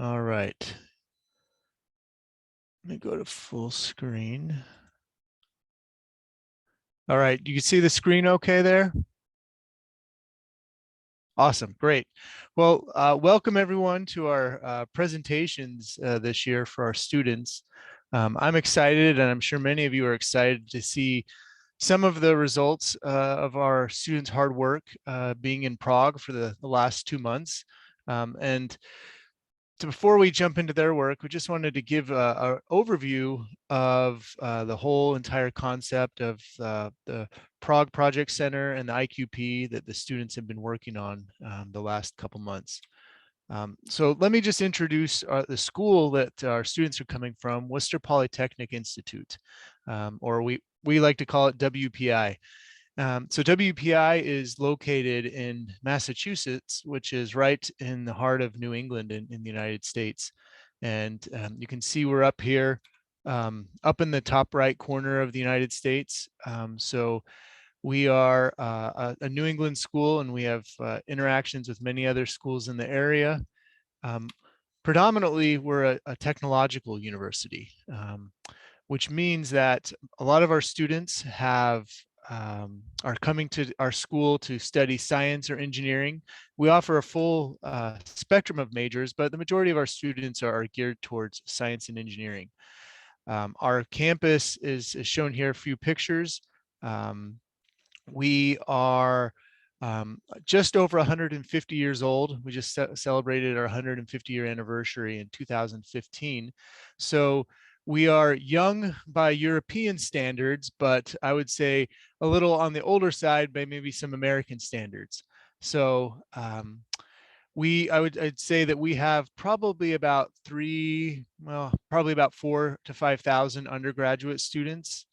All right. Let me go to full screen. All right, you can see the screen okay there? Awesome, great. Well, welcome everyone to our presentations this year for our students. I'm excited, and I'm sure many of you are excited to see some of the results of our students' hard work being in Prague for the last 2 months. And before we jump into their work, we just wanted to give an overview of the whole entire concept of the Prague Project Center and the IQP that the students have been working on the last couple months. So let me just introduce the school that our students are coming from, Worcester Polytechnic Institute, or we like to call it WPI. So WPI is located in Massachusetts, which is right in the heart of New England in the United States. And you can see we're up here, up in the top right corner of the United States. So we are a New England school, and we have interactions with many other schools in the area. Predominantly, we're a technological university, which means that a lot of our students are coming to our school to study science or engineering. We offer a full spectrum of majors, but the majority of our students are geared towards science and engineering. Our campus is shown here, a few pictures. We are just over 150 years old. We just celebrated our 150-year anniversary in 2015. So we are young by European standards, but I would say a little on the older side by maybe some American standards. So I'd say that we have probably about probably about 4,000 to 5,000 undergraduate students.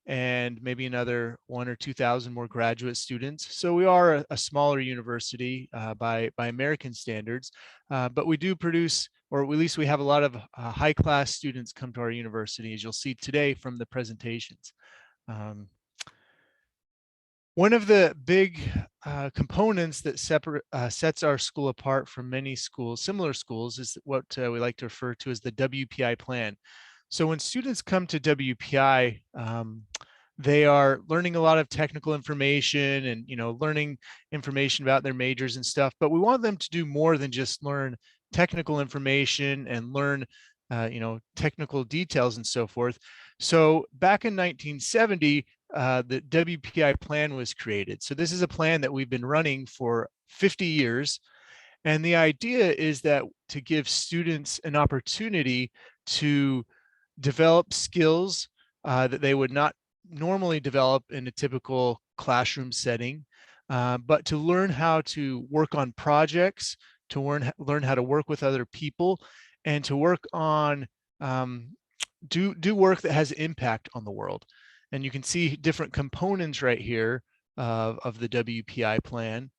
And maybe another 1,000 or 2,000 more graduate students. So we are a smaller university by American standards, but we do produce, or at least we have a lot of high-class students come to our university, as you'll see today from the presentations. One of the big components that sets our school apart from many schools, similar schools, is what we like to refer to as the WPI plan. So when students come to WPI, they are learning a lot of technical information and learning information about their majors and stuff. But we want them to do more than just learn technical information and learn technical details and so forth. So back in 1970, the WPI plan was created. So this is a plan that we've been running for 50 years. And the idea is that to give students an opportunity to develop skills that they would not normally develop in a typical classroom setting, but to learn how to work on projects, to learn how to work with other people, and to work on do work that has impact on the world. And you can see different components right here of the WPI plan.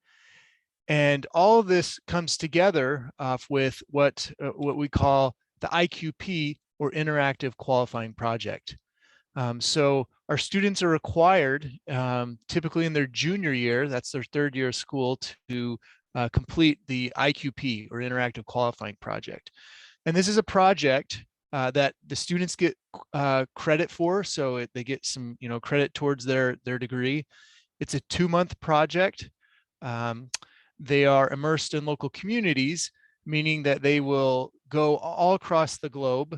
And all of this comes together with what we call the IQP, or Interactive Qualifying Project. So our students are required, typically in their junior year, that's their third year of school, to complete the IQP, or Interactive Qualifying Project. And this is a project that the students get credit for, so they get some credit towards their degree. It's a 2-month project. They are immersed in local communities, meaning that they will go all across the globe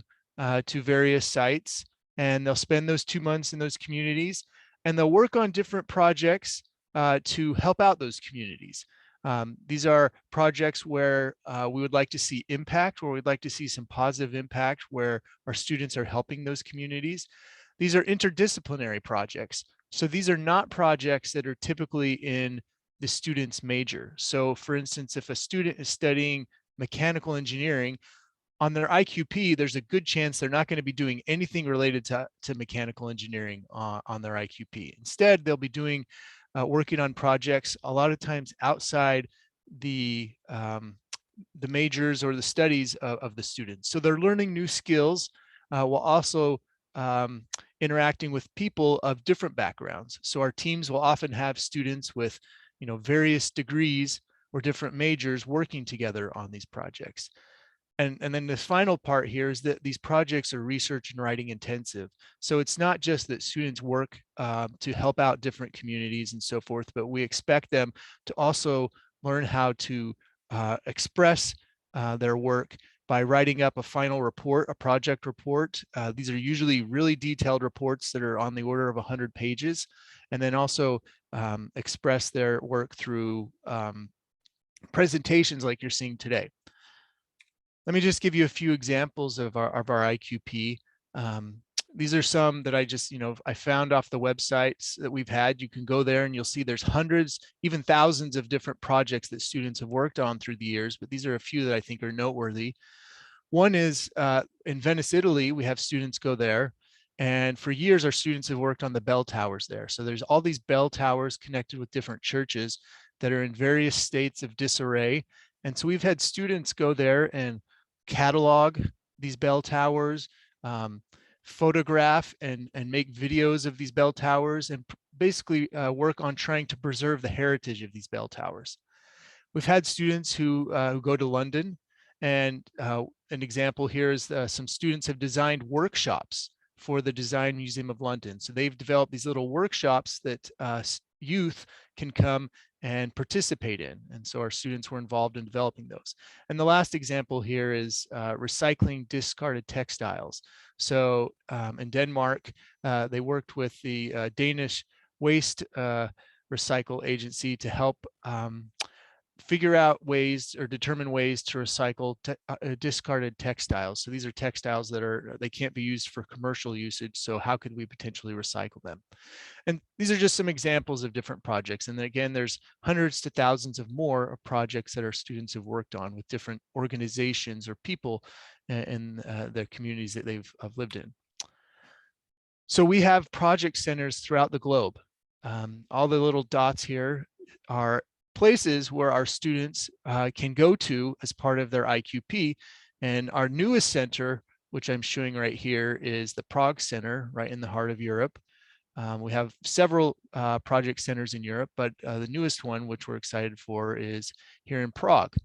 to various sites, and they'll spend those 2 months in those communities, and they'll work on different projects to help out those communities. These are projects where we would like to see impact, where we'd like to see some positive impact, where our students are helping those communities. These are interdisciplinary projects. So these are not projects that are typically in the student's major. So for instance, if a student is studying mechanical engineering, on their IQP, there's a good chance they're not going to be doing anything related to mechanical engineering on their IQP. Instead, they'll be doing working on projects a lot of times outside the majors or the studies of the students. So they're learning new skills while also interacting with people of different backgrounds. So our teams will often have students with various degrees or different majors working together on these projects. And then the final part here is that these projects are research and writing intensive. So it's not just that students work to help out different communities and so forth, but we expect them to also learn how to express their work by writing up a final report, a project report. These are usually really detailed reports that are on the order of 100 pages, and then also express their work through presentations like you're seeing today. Let me just give you a few examples of our IQP. These are some that I just, I found off the websites that we've had. You can go there and you'll see there's hundreds, even thousands of different projects that students have worked on through the years, but these are a few that I think are noteworthy. One is in Venice, Italy, we have students go there. And for years, our students have worked on the bell towers there. So there's all these bell towers connected with different churches that are in various states of disarray. And so we've had students go there and catalog these bell towers, photograph and make videos of these bell towers, and basically work on trying to preserve the heritage of these bell towers. We've had students who go to London, and an example here is some students have designed workshops for the Design Museum of London. So they've developed these little workshops that youth can come and participate in. And so our students were involved in developing those. And the last example here is recycling discarded textiles. So in Denmark, they worked with the Danish Waste Recycle Agency to help figure out ways or determine ways to recycle discarded textiles. So these are textiles that they can't be used for commercial usage. So how could we potentially recycle them? And these are just some examples of different projects. And then again, there's hundreds to thousands of more of projects that our students have worked on with different organizations or people in the communities that they've lived in. So we have project centers throughout the globe. All the little dots here are places where our students can go to as part of their IQP. And our newest center, which I'm showing right here, is the Prague Center, right in the heart of Europe. We have several project centers in Europe, but the newest one, which we're excited for, is here in Prague.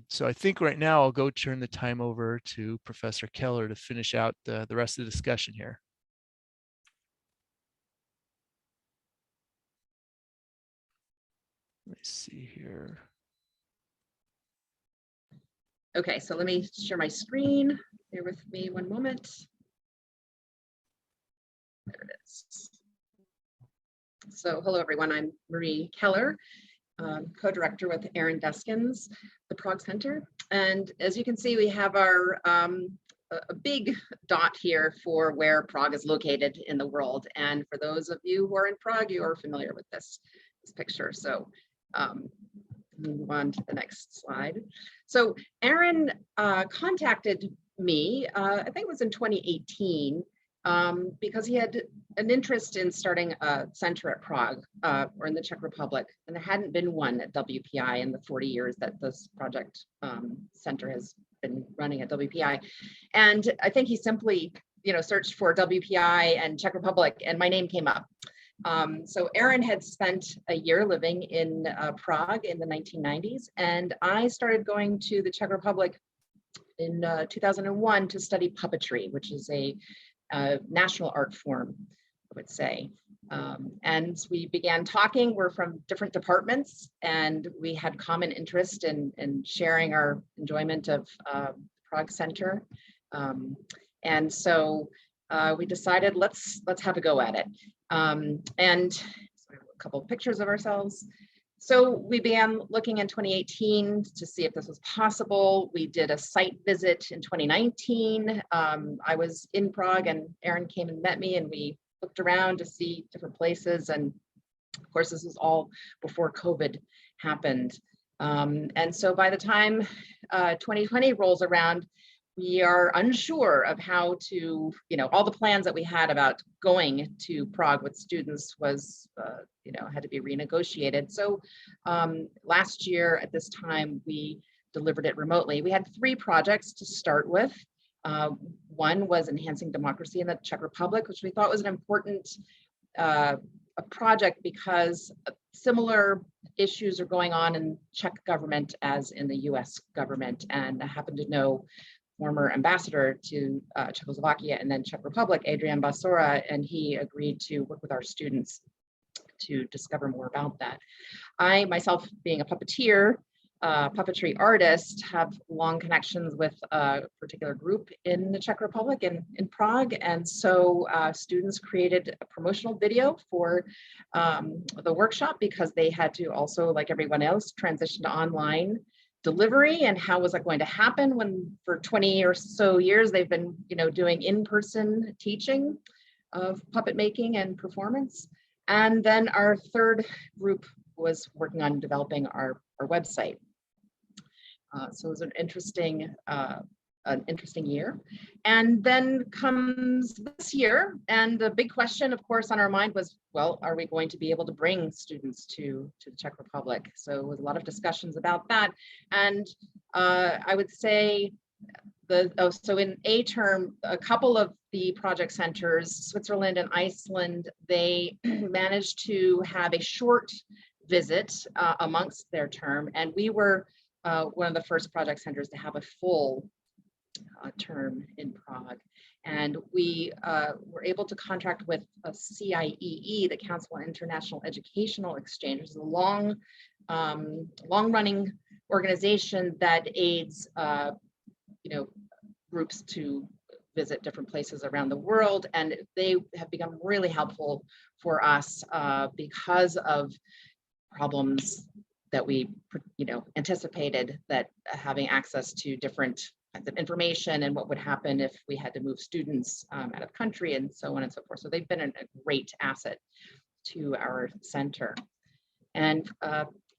So I think right now I'll go turn the time over to Professor Keller to finish out the rest of the discussion here. Let me see here. Okay, so let me share my screen. Bear with me one moment. There it is. So hello, everyone. I'm Marie Keller, co-director with Aaron Deskins, the Prague Center. And as you can see, we have our a big dot here for where Prague is located in the world. And for those of you who are in Prague, you are familiar with this picture. So move on to the next slide. So Aaron contacted me, I think it was in 2018, because he had an interest in starting a center at Prague or in the Czech Republic, and there hadn't been one at WPI in the 40 years that this project center has been running at WPI. And I think he simply, searched for WPI and Czech Republic, and my name came up. So Aaron had spent a year living in Prague in the 1990s, and I started going to the Czech Republic in 2001 to study puppetry, which is a national art form, I would say. And we began talking. We're from different departments, and we had common interest in sharing our enjoyment of Prague Center. And so we decided let's have a go at it. And so a couple of pictures of ourselves. So we began looking in 2018 to see if this was possible. We did a site visit in 2019. I was in Prague, and Aaron came and met me, and we looked around to see different places. And of course, this was all before COVID happened. And so by the time 2020 rolls around, we are unsure of how to, all the plans that we had about going to Prague with students was, had to be renegotiated. So last year at this time, we delivered it remotely. We had 3 projects to start with. One was enhancing democracy in the Czech Republic, which we thought was an important a project because similar issues are going on in Czech government as in the US government. And I happen to know former ambassador to Czechoslovakia and then Czech Republic, Adrian Basora, and he agreed to work with our students to discover more about that. I myself, being a puppeteer, puppetry artist, have long connections with a particular group in the Czech Republic in Prague. And so students created a promotional video for the workshop because they had to also, like everyone else, transition to online delivery. And how was that going to happen when for 20 or so years they've been, doing in-person teaching of puppet making and performance. And then our third group was working on developing our website. So it was an interesting year. And then comes this year, and the big question, of course, on our mind was, well, are we going to be able to bring students to the Czech Republic? So with a lot of discussions about that. And I would say so in a term, a couple of the project centers, Switzerland and Iceland, they managed to have a short visit amongst their term. And we were one of the first project centers to have a full term in Prague. And we were able to contract with a CIEE, the Council on International Educational Exchange, which is a long-running organization that aids groups to visit different places around the world. And they have become really helpful for us because of problems that we anticipated, that having access to different kinds of information and what would happen if we had to move students out of country and so on and so forth. So they've been a great asset to our center. And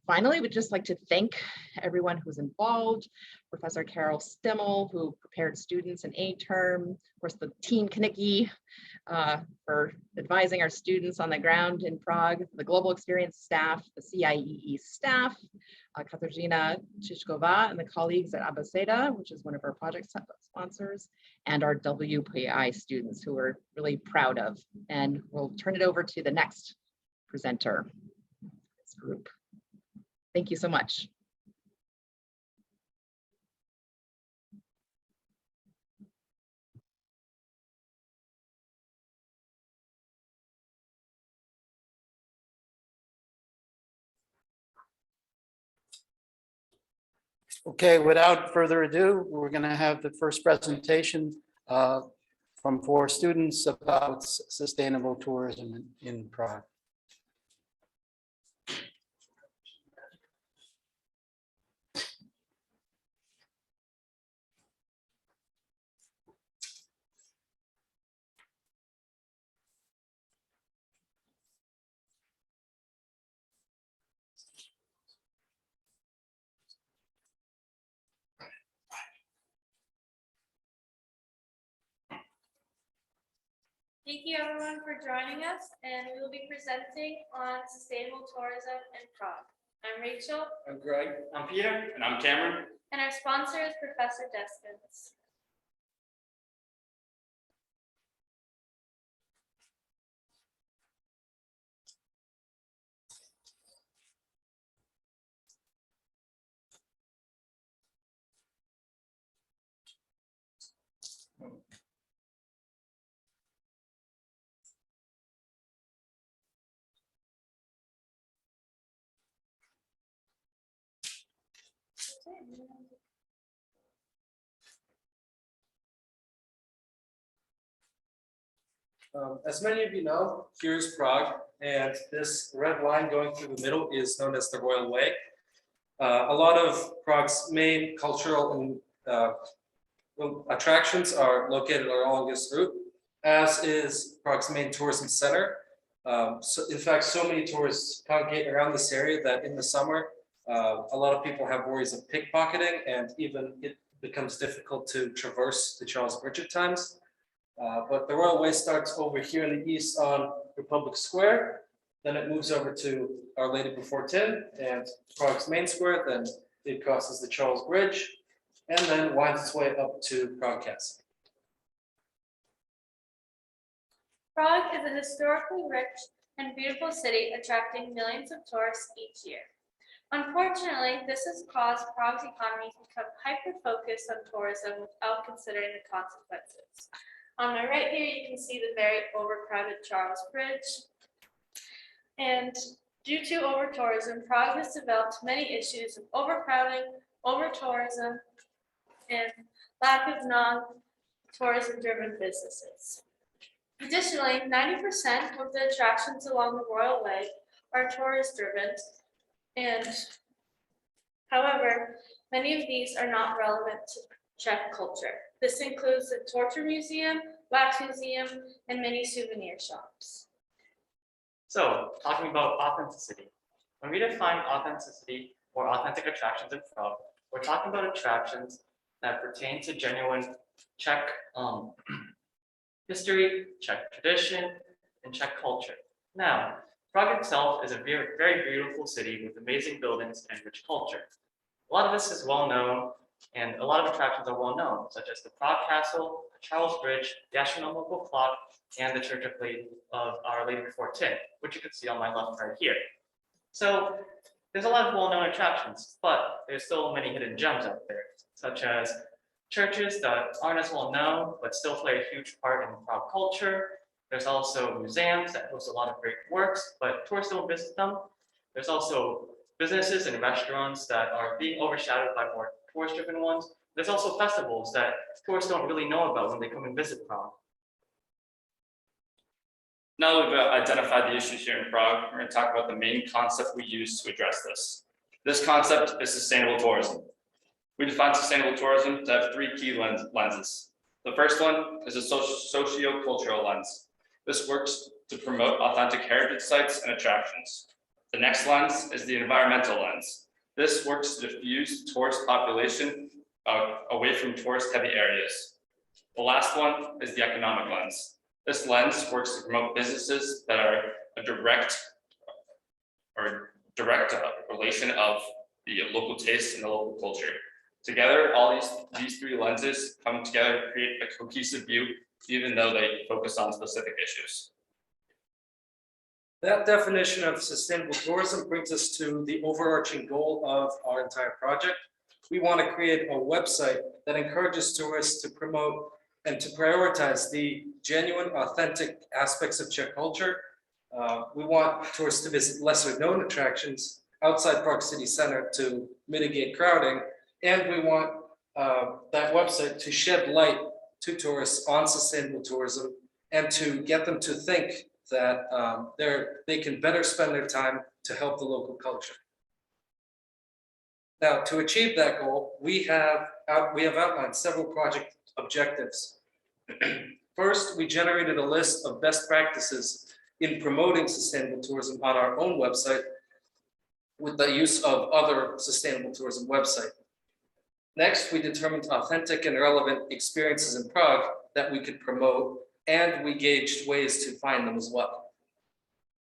finally, we'd just like to thank everyone who's involved. Professor Carol Stimmel, who prepared students in A term, of course, the team Kinicki for advising our students on the ground in Prague, the global experience staff, the CIEE staff, Katarzyna Chichkova and the colleagues at Amodea, which is one of our project sponsors, and our WPI students who we're really proud of. And we'll turn it over to the next presenter, this group. Thank you so much. Okay, without further ado, we're going to have the first presentation from 4 students about sustainable tourism in Prague. Thank you everyone for joining us, and we will be presenting on sustainable tourism in Prague. I'm Rachel. I'm Greg. I'm Peter. And I'm Cameron. And our sponsor is Professor Deskins. As many of you know, here's Prague, and this red line going through the middle is known as the Royal Way. A lot of Prague's main cultural and attractions are located along this route, as is Prague's main tourism center. So in fact, so many tourists congregate around this area that in the summer, a lot of people have worries of pickpocketing, and even it becomes difficult to traverse the Charles Bridge at times. But the Royal Way starts over here in the east on Republic Square. Then it moves over to Our Lady Before Tin and Prague's main square. Then it crosses the Charles Bridge and then winds its way up to Prague Castle. Prague is a historically rich and beautiful city attracting millions of tourists each year. Unfortunately, this has caused Prague's economy to become hyper-focused on tourism without considering the consequences. On my right here, you can see the very overcrowded Charles Bridge. And due to over-tourism, Prague has developed many issues of overcrowding, over-tourism, and lack of non-tourism-driven businesses. Additionally, 90% of the attractions along the Royal Way are tourist-driven, and however, many of these are not relevant to Czech culture. This includes the Torture Museum, Wax Museum, and many souvenir shops. So, talking about authenticity. When we define authenticity or authentic attractions in Prague, we're talking about attractions that pertain to genuine Czech history, Czech tradition, and Czech culture. Now, Prague itself is a very, very beautiful city with amazing buildings and rich culture. A lot of this is well known, and a lot of attractions are well known, such as the Prague Castle, the Charles Bridge, the astronomical clock, and the Church of Our Lady Before Tin, which you can see on my left right here. So there's a lot of well-known attractions, but there's still many hidden gems out there, such as churches that aren't as well known, but still play a huge part in Prague culture. There's also museums that host a lot of great works, but tourists don't visit them. There's also businesses and restaurants that are being overshadowed by more tourist-driven ones. There's also festivals that tourists don't really know about when they come and visit Prague. Now that we've identified the issues here in Prague, we're going to talk about the main concept we use to address this. This concept is sustainable tourism. We define sustainable tourism to have three key lenses. The first one is a socio-cultural lens. This works to promote authentic heritage sites and attractions. The next lens is the environmental lens. This works to diffuse tourist population away from tourist-heavy areas. The last one is the economic lens. This lens works to promote businesses that are a direct relation of the local tastes and the local culture. Together, all these three lenses come together to create a cohesive view, even though they focus on specific issues. That definition of sustainable tourism brings us to the overarching goal of our entire project. We want to create a website that encourages tourists to promote and to prioritize the genuine, authentic aspects of Czech culture. We want tourists to visit lesser known attractions outside Prague city center to mitigate crowding. And we want that website to shed light to tourists on sustainable tourism and to get them to think that they can better spend their time to help the local culture. Now, to achieve that goal, we have outlined several project objectives. First, we generated a list of best practices in promoting sustainable tourism on our own website with the use of other sustainable tourism websites. Next, we determined authentic and relevant experiences in Prague that we could promote, and we gauged ways to find them as well.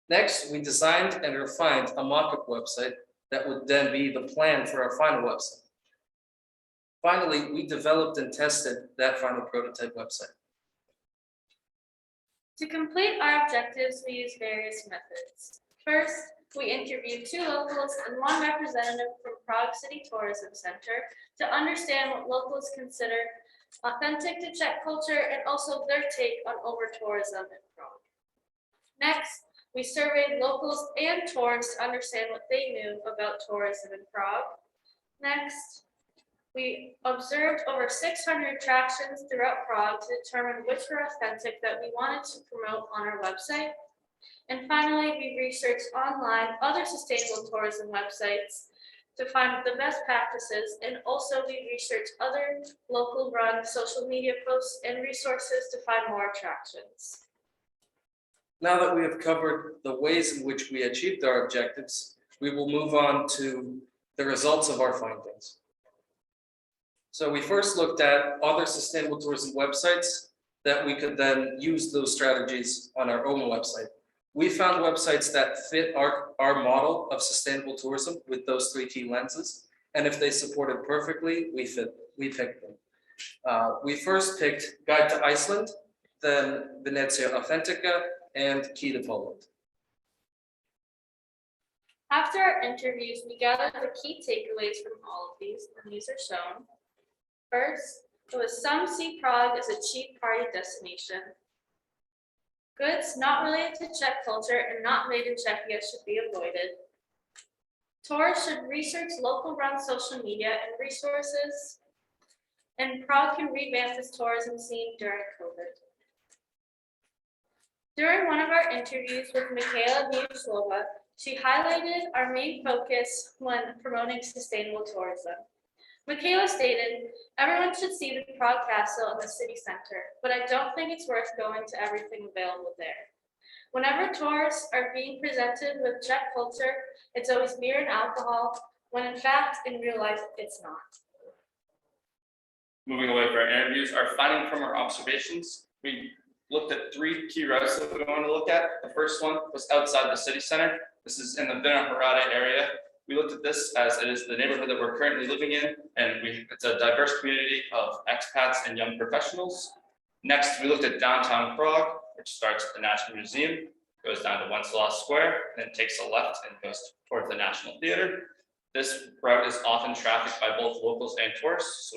Next, we designed and refined a mock-up website that would then be the plan for our final website. Finally, we developed and tested that final prototype website. To complete our objectives, we use various methods. First, we interviewed 2 locals and 1 representative from Prague City Tourism Center to understand what locals consider authentic to Czech culture and also their take on over-tourism in Prague. Next, we surveyed locals and tourists to understand what they knew about tourism in Prague. Next, we observed over 600 attractions throughout Prague to determine which were authentic that we wanted to promote on our website. And finally, we researched online other sustainable tourism websites to find the best practices, and also we researched other local run social media posts and resources to find more attractions. Now that we have covered the ways in which we achieved our objectives, we will move on to the results of our findings. So we first looked at other sustainable tourism websites that we could then use those strategies on our own website. We found websites that fit our model of sustainable tourism with those 3 key lenses. And if they supported perfectly, we picked them. We first picked Guide to Iceland, then Venetia Authentica, and Key to Poland. After our interviews, we gathered the key takeaways from all of these, and these are shown. First, it was some see Prague as a cheap party destination. Goods not related to Czech culture and not made in Czechia should be avoided. Tourists should research local run social media and resources. And Prague can revamp its tourism scene during COVID. During one of our interviews with Michaela Vyuslova, she highlighted our main focus when promoting sustainable tourism. Michaela stated, everyone should see the Prague Castle in the city center, but I don't think it's worth going to everything available there. Whenever tourists are being presented with Czech culture, it's always beer and alcohol, when in fact, in real life, it's not. Moving away from our interviews, our finding from our observations, we looked at 3 key routes that we want to look at. The first one was outside the city center. This is in the Vinohrady area. We looked at this as it is the neighborhood that we're currently living in, and it's a diverse community of expats and young professionals. Next, we looked at downtown Prague, which starts at the National Museum, goes down to Wenceslas Square, and then takes a left and goes towards the National Theater. This route is often trafficked by both locals and tourists,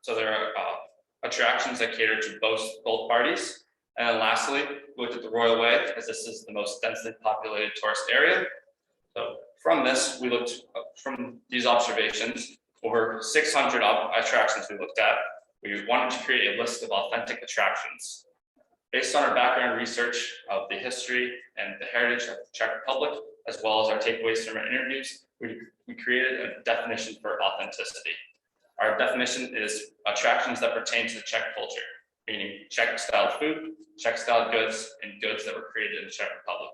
so there are attractions that cater to both parties. And then lastly, we looked at the Royal Way, as this is the most densely populated tourist area. So from this, we looked from these observations, over 600 attractions we looked at. We wanted to create a list of authentic attractions. Based on our background research of the history and the heritage of the Czech Republic, as well as our takeaways from our interviews, we created a definition for authenticity. Our definition is attractions that pertain to the Czech culture, meaning Czech-style food, Czech-style goods, and goods that were created in the Czech Republic.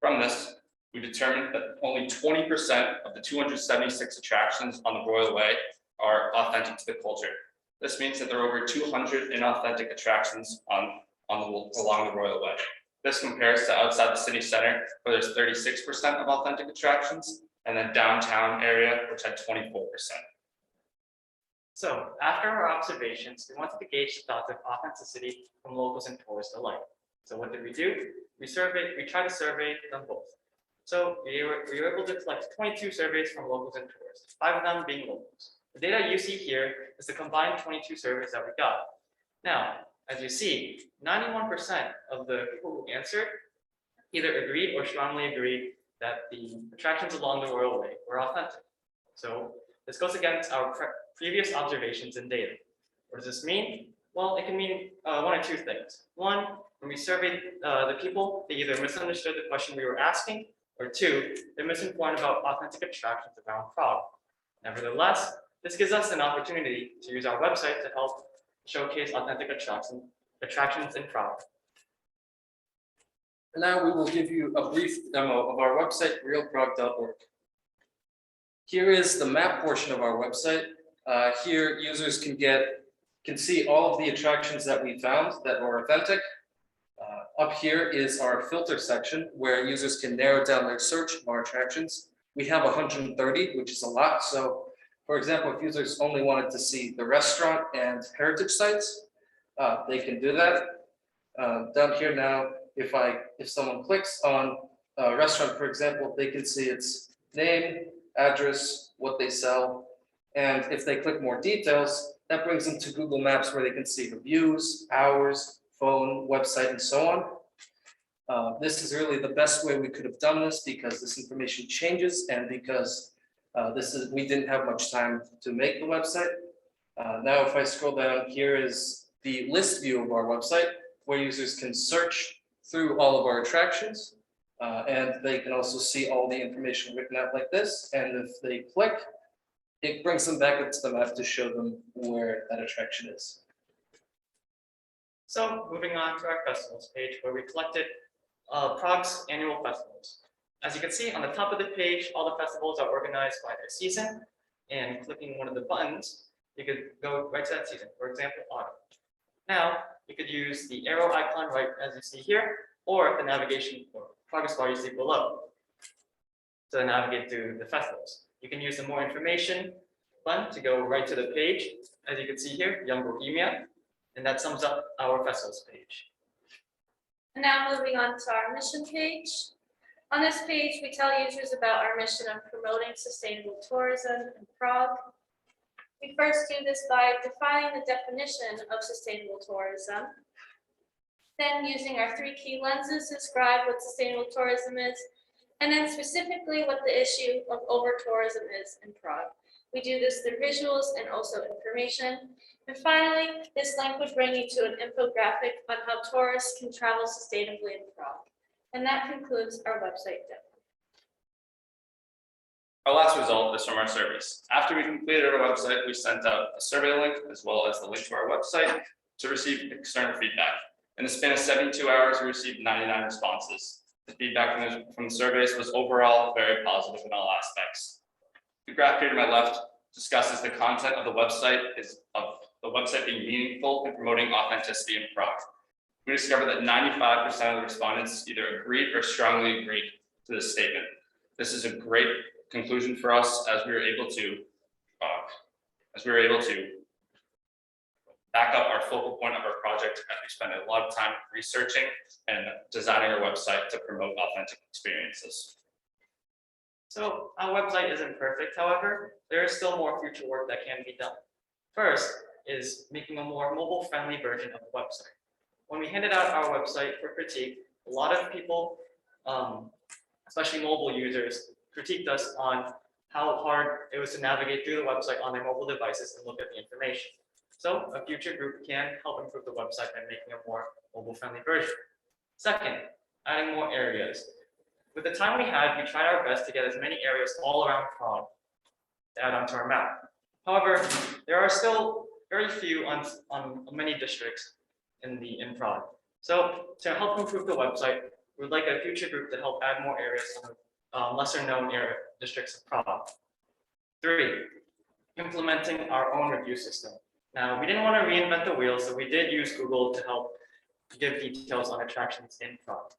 From this, we determined that only 20% of the 276 attractions on the Royal Way are authentic to the culture. This means that there are over 200 inauthentic attractions along the Royal Way. This compares to outside the city center, where there's 36% of authentic attractions, and then downtown area, which had 24%. So after our observations, we wanted to gauge the thoughts of authenticity from locals and tourists alike. So what did we do? We tried to survey them both. So we were able to collect 22 surveys from locals and tourists, 5 of them being locals. The data you see here is the combined 22 surveys that we got. Now, as you see, 91% of the people who answered either agreed or strongly agreed that the attractions along the Royal Way were authentic. So this goes against our previous observations and data. What does this mean? Well, it can mean one or two things. One, when we surveyed the people, they either misunderstood the question we were asking, or two, they're misinformed about authentic attractions around Prague. Nevertheless, this gives us an opportunity to use our website to help showcase authentic attractions in Prague. And now we will give you a brief demo of our website, realprague.org. Here is the map portion of our website. Here, users can see all of the attractions that we found that were authentic. Up here is our filter section where users can narrow down their search of our attractions. We have 130, which is a lot. So, for example, if users only wanted to see the restaurant and heritage sites, they can do that. Down here now, if someone clicks on a restaurant, for example, they can see its name, address, what they sell. And if they click more details, that brings them to Google Maps where they can see reviews, hours, phone, website, and so on. This is really the best way we could have done this because this information changes and because we didn't have much time to make the website. Now, if I scroll down, here is the list view of our website where users can search through all of our attractions. And they can also see all the information written out like this. And if they click, it brings them back up to the map to show them where that attraction is. So moving on to our festivals page where we collected Prague's annual festivals. As you can see on the top of the page, all the festivals are organized by their season, and clicking one of the buttons, you could go right to that season, for example, autumn. Now, you could use the arrow icon right as you see here, or the navigation or progress bar you see below to navigate through the festivals. You can use the more information button to go right to the page. As you can see here, Young Bohemia, and that sums up our festivals page. And now moving on to our mission page. On this page, we tell users about our mission of promoting sustainable tourism in Prague. We first do this by defining the definition of sustainable tourism. Then using our 3 key lenses to describe what sustainable tourism is, and then specifically what the issue of over-tourism is in Prague. We do this through visuals and also information. And finally, this link would bring you to an infographic on how tourists can travel sustainably in Prague. And that concludes our website demo. Our last result is from our surveys. After we completed our website, we sent out a survey link as well as the link to our website to receive external feedback. In the span of 72 hours, we received 99 responses. The feedback from the surveys was overall very positive in all aspects. The graph here to my left discusses the content of the website being meaningful and promoting authenticity in Prague. We discovered that 95% of the respondents either agreed or strongly agreed to this statement. This is a great conclusion for us as we were able to back up our focal point of our project as we spent a lot of time researching and designing our website to promote authentic experiences. So our website isn't perfect, however, there is still more future work that can be done. First is making a more mobile-friendly version of the website. When we handed out our website for critique, a lot of people, especially mobile users, critiqued us on how hard it was to navigate through the website on their mobile devices and look at the information. So a future group can help improve the website by making a more mobile-friendly version. Second, adding more areas. With the time we had, we tried our best to get as many areas all around Prague to add onto our map. However, there are still very few on many districts in Prague. So to help improve the website, we would like a future group to help add more areas on lesser known area districts of Prague. 3, implementing our own review system. Now, we didn't want to reinvent the wheel, so we did use Google to help give details on attractions in Prague.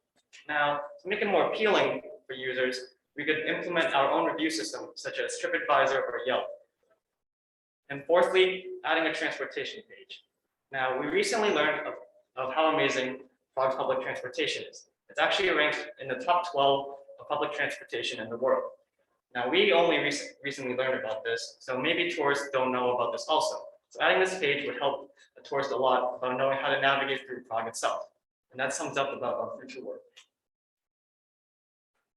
Now, to make it more appealing for users, we could implement our own review system, such as TripAdvisor or Yelp. And fourthly, adding a transportation page. Now, we recently learned of how amazing Prague's public transportation is. It's actually ranked in the top 12 of public transportation in the world. Now, we only recently learned about this, so maybe tourists don't know about this also. So adding this page would help a tourist a lot about knowing how to navigate through Prague itself. And that sums up about our future work.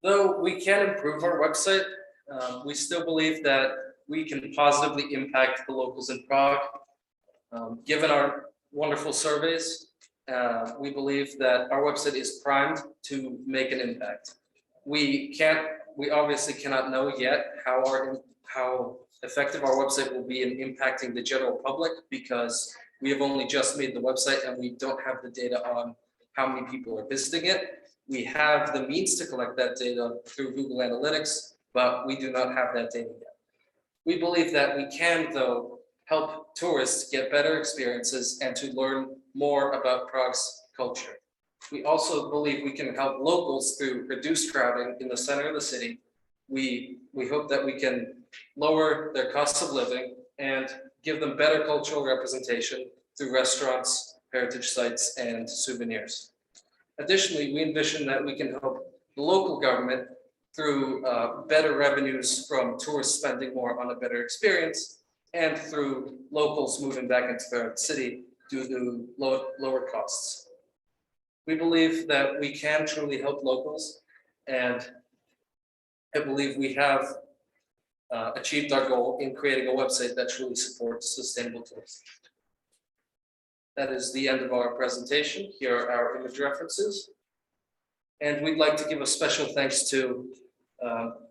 Though we can improve our website, we still believe that we can positively impact the locals in Prague. Given our wonderful surveys, we believe that our website is primed to make an impact. We obviously cannot know yet how effective our website will be in impacting the general public, because we have only just made the website and we don't have the data on how many people are visiting it. We have the means to collect that data through Google Analytics, but we do not have that data yet. We believe that we can, though, help tourists get better experiences and to learn more about Prague's culture. We also believe we can help locals through reduced crowding in the center of the city. We hope that we can lower their costs of living and give them better cultural representation through restaurants, heritage sites, and souvenirs. Additionally, we envision that we can help the local government through better revenues from tourists spending more on a better experience, and through locals moving back into their city due to lower costs. We believe that we can truly help locals, and I believe we have achieved our goal in creating a website that truly supports sustainable tourism. That is the end of our presentation. Here are our image references. And we'd like to give a special thanks to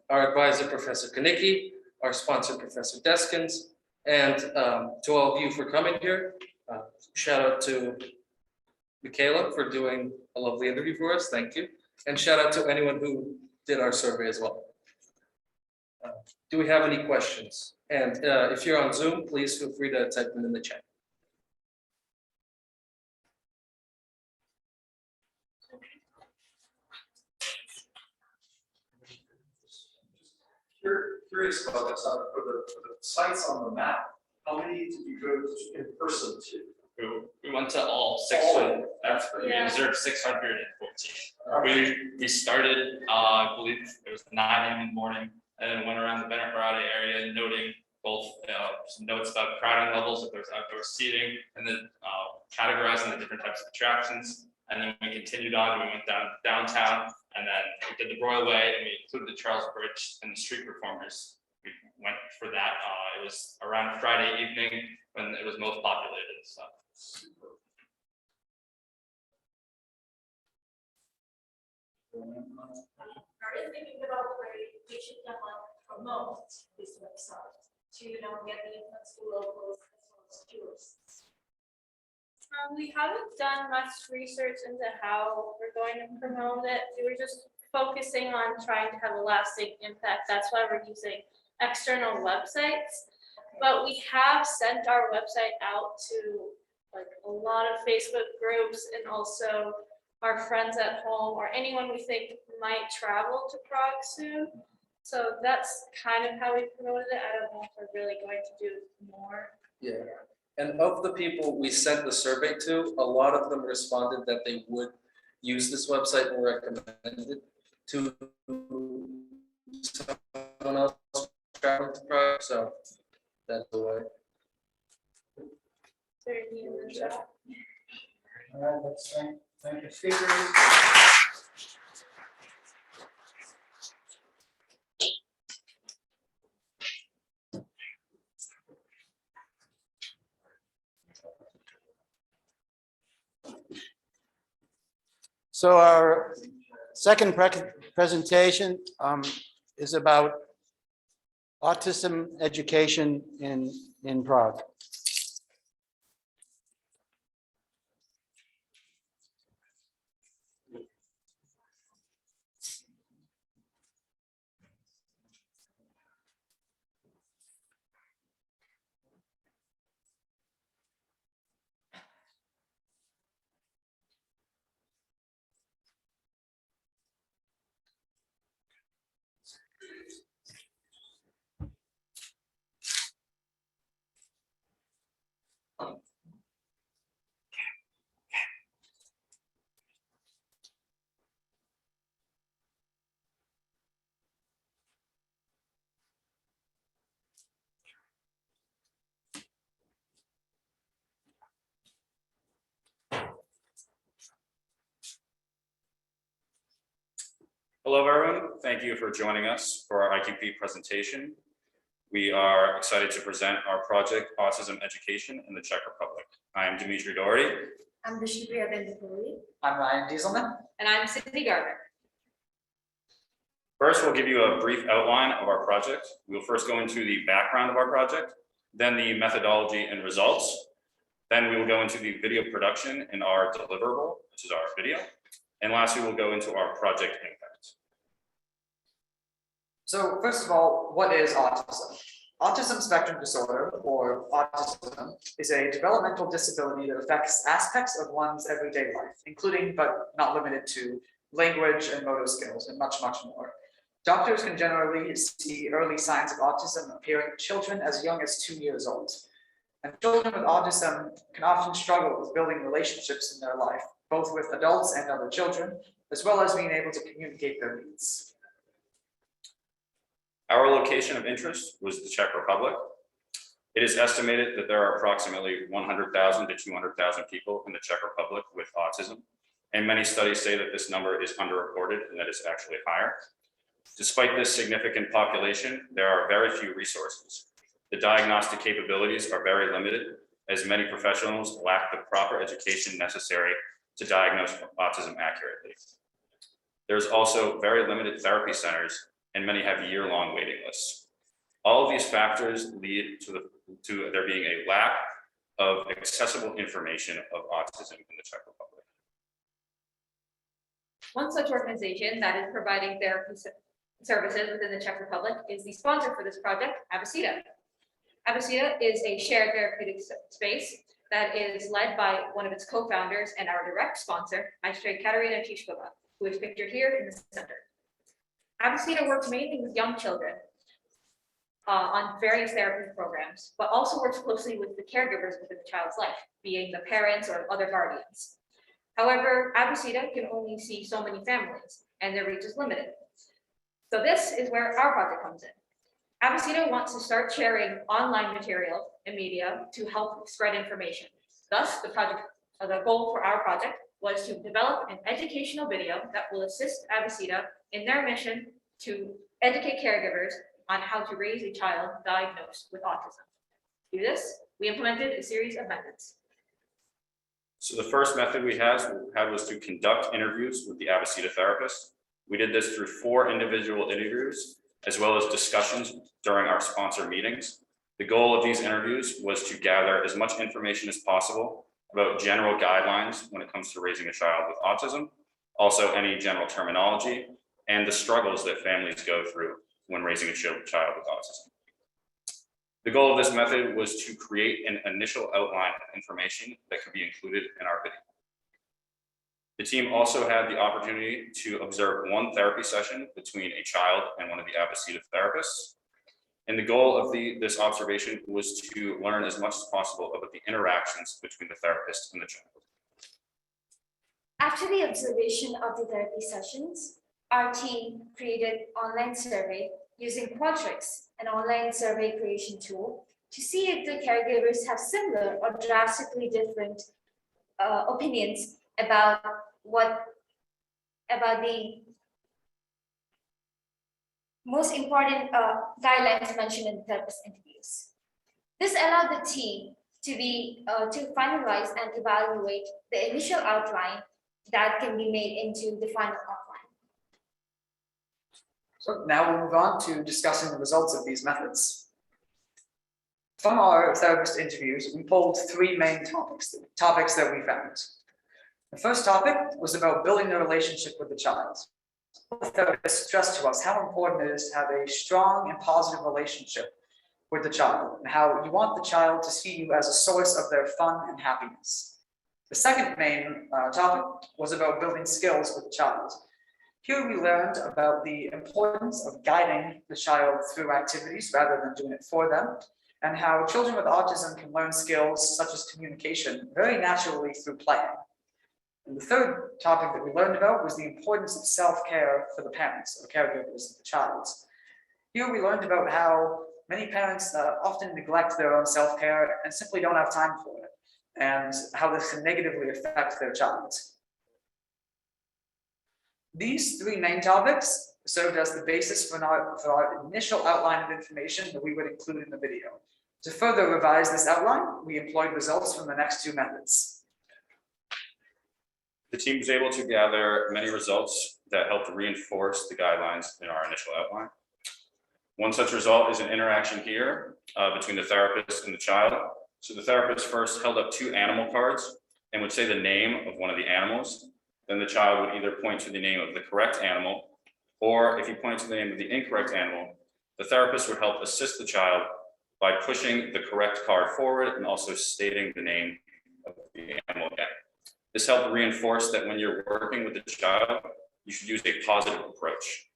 our advisor, Professor Kinicki, our sponsor, Professor Deskins, and to all of you for coming here. Shout out to Michaela for doing a lovely interview for us. Thank you. And shout out to anyone who did our survey as well. Do we have any questions? And if you're on Zoom, please feel free to type them in the chat. Curious about this, for the sites on the map, how many did you go in person to? We went to all 6, we Yeah. observed 614. We started, I believe it was 9 a.m. in the morning, and then went around the Demetre area, noting both some notes about crowding levels, if there's outdoor seating, and then categorizing the different types of attractions. And then we continued on, we went downtown, and then we did the Royal Way, and we included the Charles Bridge and the street performers. We went for that. It was around Friday evening when it was most populated. So. Are you thinking about the way we should promote this website to get the infants to locals as well as tourists? We haven't done much research into how we're going to promote it. We were just focusing on trying to have a lasting impact. That's why we're using external websites. But we have sent our website out to like a lot of Facebook groups and also our friends at home or anyone we think might travel to Prague soon. So that's kind of how we promoted it. I don't know if we're really going to do more. Yeah, and of the people we sent the survey to, a lot of them responded that they would use this website and recommend it to someone else traveling to Prague, so that's the way. Is there any in the chat? All right, let's thank the speakers. So our second presentation is about autism education in Prague. Hello, everyone. Thank you for joining us for our IQP presentation. We are excited to present our project, Autism Education in the Czech Republic. I am Demetre Doherty. I'm Vishnu Dendukuri. I'm Ryan Dieselman. And I'm Gardner. First, we'll give you a brief outline of our project. We'll first go into the background of our project, then the methodology and results. Then we will go into the video production and our deliverable, which is our video. And lastly, we'll go into our project impact. So first of all, what is autism? Autism spectrum disorder, or autism, is a developmental disability that affects aspects of one's everyday life, including but not limited to language and motor skills and much, much more. Doctors can generally see early signs of autism appearing in children as young as 2 years old. And children with autism can often struggle with building relationships in their life, both with adults and other children, as well as being able to communicate their needs. Our location of interest was the Czech Republic. It is estimated that there are approximately 100,000 to 200,000 people in the Czech Republic with autism, and many studies say that this number is underreported and that it's actually higher. Despite this significant population, there are very few resources. The diagnostic capabilities are very limited, as many professionals lack the proper education necessary to diagnose autism accurately. There's also very limited therapy centers, and many have year-long waiting lists. All of these factors lead to there being a lack of accessible information of autism in the Czech Republic. One such organization that is providing therapy services within the Czech Republic is the sponsor for this project, Amodea. Amodea is a shared therapeutic space that is led by one of its co-founders and our direct sponsor, Maestra Katerina Tišková, who is pictured here in the center. Amodea works mainly with young children. on various therapy programs, but also works closely with the caregivers within the child's life, being the parents or other guardians. However, Abeceda can only see so many families and their reach is limited. So this is where our project comes in. Abeceda wants to start sharing online material and media to help spread information. Thus, the goal for our project was to develop an educational video that will assist Abeceda in their mission to educate caregivers on how to raise a child diagnosed with autism. To do this, we implemented a series of methods. So the first method we had was to conduct interviews with the Abeceda therapist. We did this through 4 individual interviews, as well as discussions during our sponsor meetings. The goal of these interviews was to gather as much information as possible about general guidelines when it comes to raising a child with autism, also any general terminology, and the struggles that families go through when raising a child with autism. The goal of this method was to create an initial outline of information that could be included in our video. The team also had the opportunity to observe 1 therapy session between a child and one of the Abeceda therapists. And the goal of this observation was to learn as much as possible about the interactions between the therapist and the child. After the observation of the therapy sessions, our team created online survey using Qualtrics, an online survey creation tool, to see if the caregivers have similar or drastically different opinions about the most important guidelines mentioned in the therapist interviews. This allowed the team to finalize and evaluate the initial outline that can be made into the final outline. So now we'll move on to discussing the results of these methods. From our therapist interviews, we pulled 3 main topics that we found. The first topic was about building the relationship with the child. The therapist stressed to us how important it is to have a strong and positive relationship with the child, and how you want the child to see you as a source of their fun and happiness. The second main topic was about building skills with the child. Here we learned about the importance of guiding the child through activities rather than doing it for them, and how children with autism can learn skills such as communication very naturally through playing. And the third topic that we learned about was the importance of self-care for the parents or caregivers of the child. Here we learned about how many parents often neglect their own self-care and simply don't have time for it, and how this can negatively affect their child. These 3 main topics served as the basis for our initial outline of information that we would include in the video. To further revise this outline, we employed results from the next 2 methods. The team was able to gather many results that helped reinforce the guidelines in our initial outline. One such result is an interaction here between the therapist and the child. So the therapist first held up 2 animal cards and would say the name of one of the animals. Then the child would either point to the name of the correct animal, or if he pointed to the name of the incorrect animal, the therapist would help assist the child by pushing the correct card forward and also stating the name of the animal again. This helped reinforce that when you're working with the child, you should use a positive approach.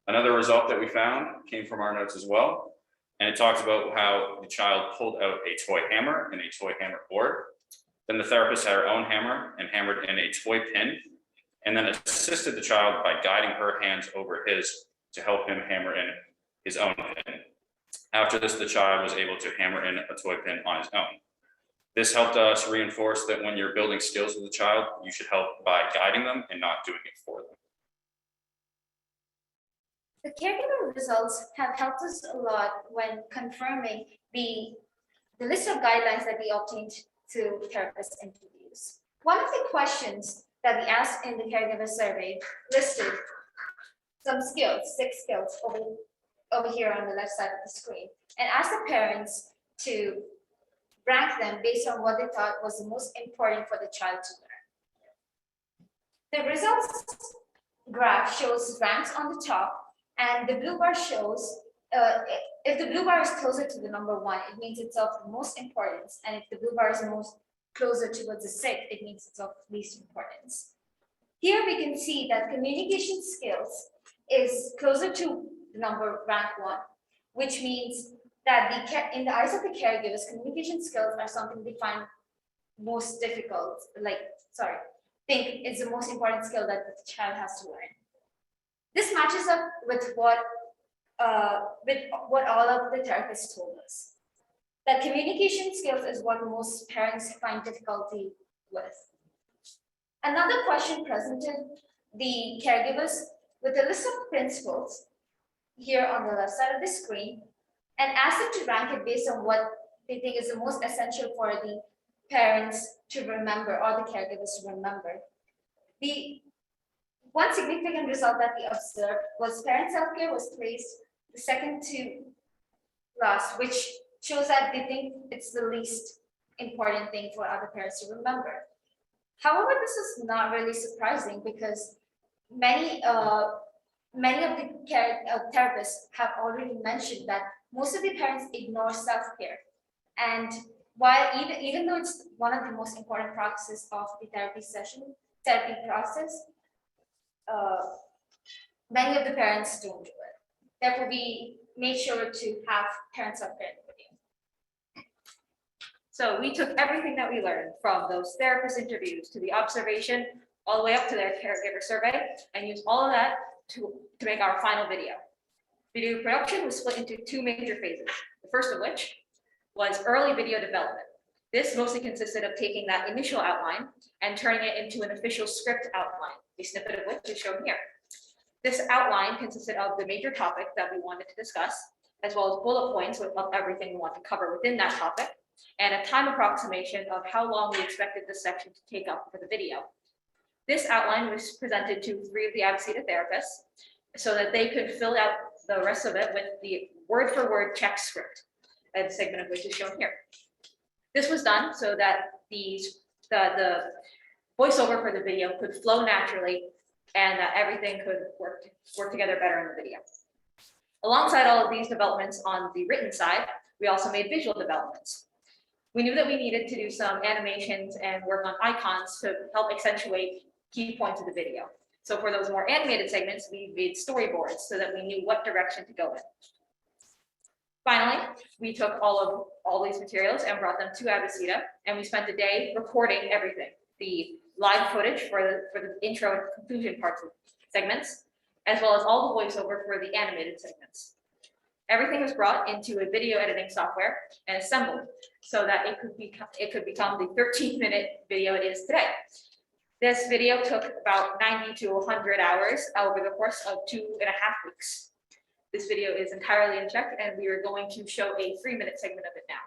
Another result that we found came from our notes as well, and it talks about how the child pulled out a toy hammer and a toy hammer board. Then the therapist had her own hammer and hammered in a toy pin, and then assisted the child by guiding her hands over his to help him hammer in his own pin. After this, the child was able to hammer in a toy pin on his own. This helped us reinforce that when you're building skills with a child, you should help by guiding them and not doing it for them. The caregiver results have helped us a lot when confirming the list of guidelines that we obtained through therapist interviews. One of the questions that we asked in the caregiver survey listed some skills, 6 skills over here on the left side of the screen, and asked the parents to rank them based on what they thought was the most important for the child to learn. The results graph shows ranks on the top, and the blue bar shows if the blue bar is closer to the number 1, it means it's of the most importance, and if the blue bar is most closer towards the 6, it means it's of least importance. Here we can see that communication skills is closer to the number rank 1, which means that in the eyes of the caregivers, communication skills are something they find most difficult, think is the most important skill that the child has to learn. This matches up with what all of the therapists told us, that communication skills is what most parents find difficulty with. Another question presented the caregivers with a list of principles here on the left side of the screen and asked them to rank it based on what they think is the most essential for the parents to remember or the caregivers to remember. The one significant result that we observed was parent self-care was placed the second to last, which shows that they think it's the least important thing for other parents to remember. However, this is not really surprising because many of the therapists have already mentioned that most of the parents ignore self-care. And while even though it's one of the most important practices of the therapy process, many of the parents don't do it. Therefore, we made sure to have parent self-care in the video. So we took everything that we learned from those therapist interviews to the observation, all the way up to their caregiver survey, and used all of that to make our final video. Video production was split into two major phases, the first of which was early video development. This mostly consisted of taking that initial outline and turning it into an official script outline, a snippet of which is shown here. This outline consisted of the major topic that we wanted to discuss, as well as bullet points of everything we want to cover within that topic, and a time approximation of how long we expected this section to take up for the video. This outline was presented to 3 of the Amodea therapists so that they could fill out the rest of it with the word-for-word Czech script, a segment of which is shown here. This was done so that the voiceover for the video could flow naturally and that everything could work together better in the video. Alongside all of these developments on the written side, we also made visual developments. We knew that we needed to do some animations and work on icons to help accentuate key points of the video. So for those more animated segments, we made storyboards so that we knew what direction to go in. Finally, we took all these materials and brought them to Amodea, and we spent a day recording everything, the live footage for the intro and conclusion parts of segments, as well as all the voiceover for the animated segments. Everything was brought into a video editing software and assembled so that it could become the 13-minute video it is today. This video took about 90 to 100 hours over the course of 2.5 weeks. This video is entirely in Czech, and we are going to show a 3-minute segment of it now.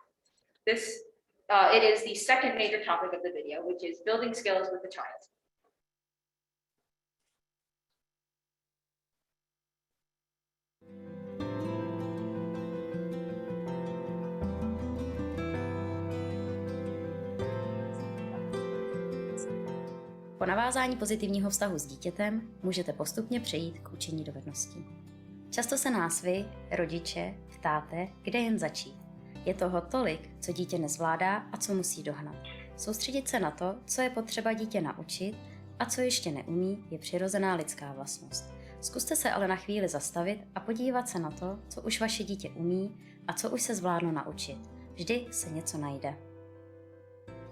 It is the second major topic of the video, which is building skills with the child. Po navázání pozitivního vztahu s dítětem můžete postupně přejít k učení dovedností. Často se nás vy, rodiče, ptáte, kde jen začít. Je toho tolik, co dítě nezvládá a co musí dohnat. Soustředit se na to, co je potřeba dítě naučit a co ještě neumí, je přirozená lidská vlastnost. Zkuste se ale na chvíli zastavit a podívat se na to, co už vaše dítě umí a co už se zvládlo naučit. Vždy se něco najde.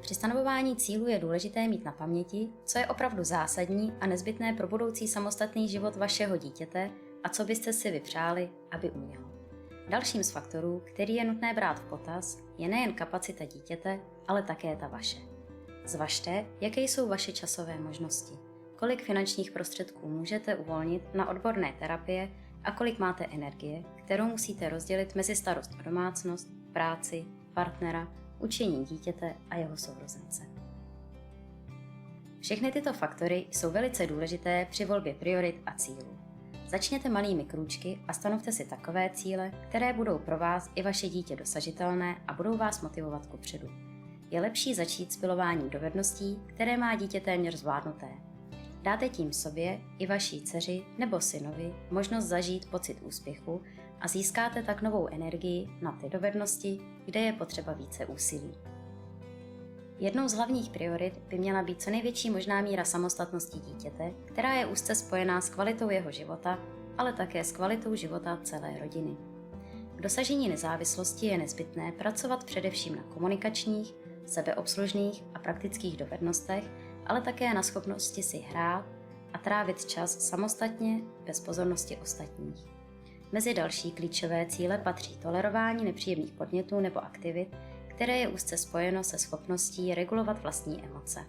Při stanovování cílů je důležité mít na paměti, co je opravdu zásadní a nezbytné pro budoucí samostatný život vašeho dítěte a co byste si vypřáli, aby umělo. Dalším z faktorů, který je nutné brát v potaz, je nejen kapacita dítěte, ale také ta vaše. Zvažte, jaké jsou vaše časové možnosti, kolik finančních prostředků můžete uvolnit na odborné terapie a kolik máte energie, kterou musíte rozdělit mezi starost o domácnost, práci, partnera, učení dítěte a jeho sourozence. Všechny tyto faktory jsou velice důležité při volbě priorit a cílů. Začněte malými krůčky a stanovte si takové cíle, které budou pro vás i vaše dítě dosažitelné a budou vás motivovat kupředu. Je lepší začít s pilováním dovedností, které má dítě téměř zvládnuté. Dáte tím sobě i vaší dceři nebo synovi možnost zažít pocit úspěchu a získáte tak novou energii na ty dovednosti, kde je potřeba více úsilí. Jednou z hlavních priorit by měla být co největší možná míra samostatnosti dítěte, která je úzce spojená s kvalitou jeho života, ale také s kvalitou života celé rodiny. K K dosažení nezávislosti je nezbytné pracovat především na komunikačních, sebeobslužných a praktických dovednostech, ale také na schopnosti si hrát a trávit čas samostatně bez pozornosti ostatních. Mezi další klíčové cíle patří tolerování nepříjemných podnětů nebo aktivit, které je úzce spojeno se schopností regulovat vlastní emoce.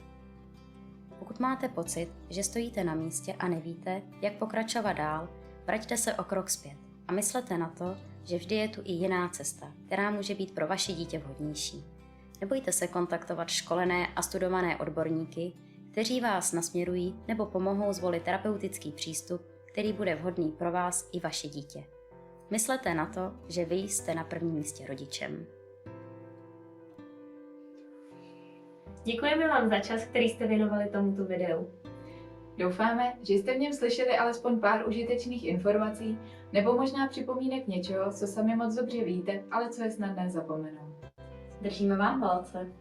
Pokud máte pocit, že stojíte na místě a nevíte, jak pokračovat dál, vraťte se o krok zpět a myslete na to, že vždy je tu i jiná cesta, která může být pro vaše dítě vhodnější. Nebojte se kontaktovat školené a studované odborníky, kteří vás nasměrují nebo pomohou zvolit terapeutický přístup, který bude vhodný pro vás i vaše dítě. Myslete na to, že vy jste na prvním místě rodičem. Děkujeme vám za čas, který jste věnovali tomuto videu. Doufáme, že jste v něm slyšeli alespoň pár užitečných informací nebo možná připomínek něčeho, co sami moc dobře víte, ale co je snadné zapomenout. Držíme vám palce.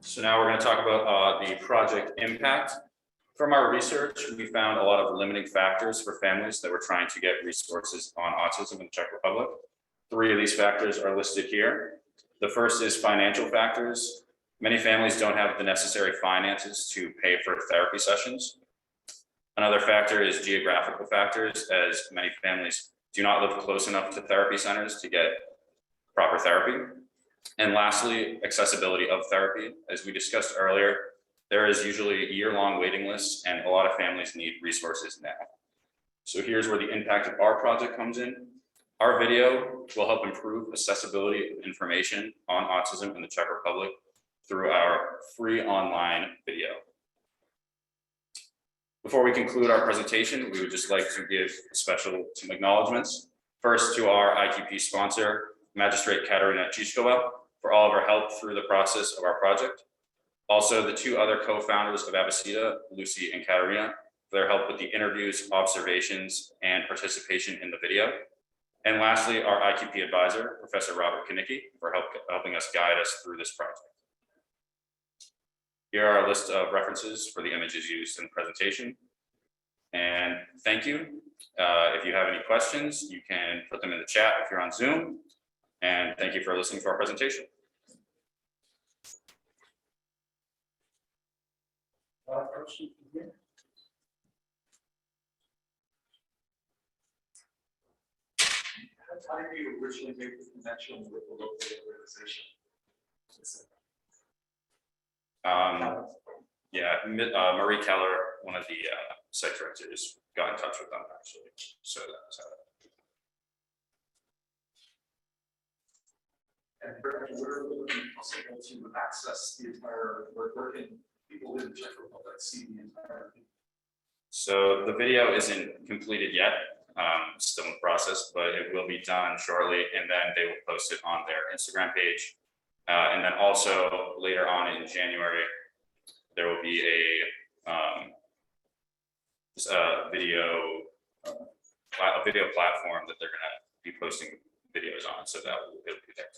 So now we're going to talk about the project impact. From our research, we found a lot of limiting factors for families that were trying to get resources on autism in the Czech Republic. 3 of these factors are listed here. The first is financial factors. Many families don't have the necessary finances to pay for therapy sessions. Another factor is geographical factors, as many families do not live close enough to therapy centers to get proper therapy. And lastly, accessibility of therapy. As we discussed earlier, there is usually a year-long waiting list, and a lot of families need resources now. So here's where the impact of our project comes in. Our video will help improve accessibility of information on autism in the Czech Republic through our free online video. Before we conclude our presentation, we would just like to give some acknowledgements. First, to our IQP sponsor, Magistrate Katarina Chichkova, for all of her help through the process of our project. Also, the 2 other co-founders of Abeceda, Lucy and Katarina, for their help with the interviews, observations, and participation in the video. And lastly, our IQP advisor, Professor Robert Kinicki, for helping us guide us through this project. Here are a list of references for the images used in the presentation. And thank you. If you have any questions, you can put them in the chat if you're on Zoom. And thank you for listening to our presentation. How did you originally make the connection with the local organization? Marie Keller, one of the site directors, got in touch with them actually. So that's how. And where would it be possible to access the entire, where can people in the Czech Republic see the entire thing? So the video isn't completed yet, still in process, but it will be done shortly, and then they will post it on their Instagram page. And then also later on in January, there will be a video platform that they're going to be posting videos on, so that it'll be there.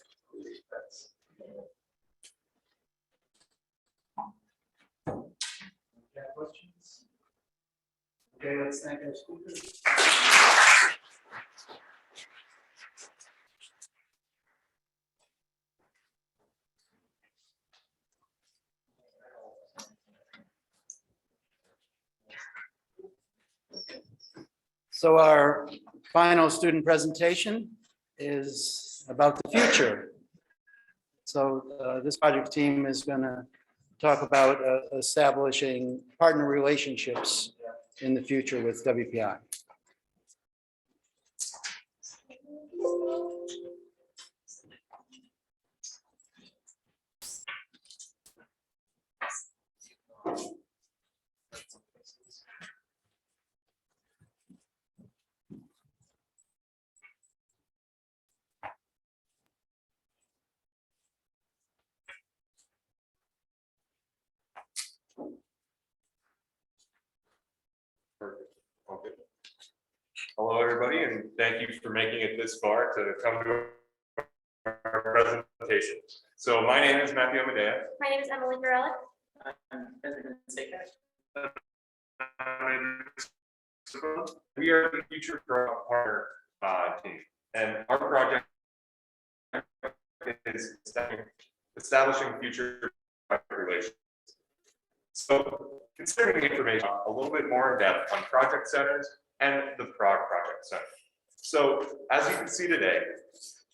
Questions? Okay, let's thank our speakers. So our final student presentation is about the future. So this project team is going to talk about establishing partner relationships in the future with WPI. Okay. Hello, everybody, and thank you for making it this far to come to our presentation. So my name is Matthew Amodea. My name is Emily Gorelik. I'm President Sakac. We are the future partner team, and our project is establishing future relations. So considering the information a little bit more in depth on project centers and the Prague Project Center. So as you can see today,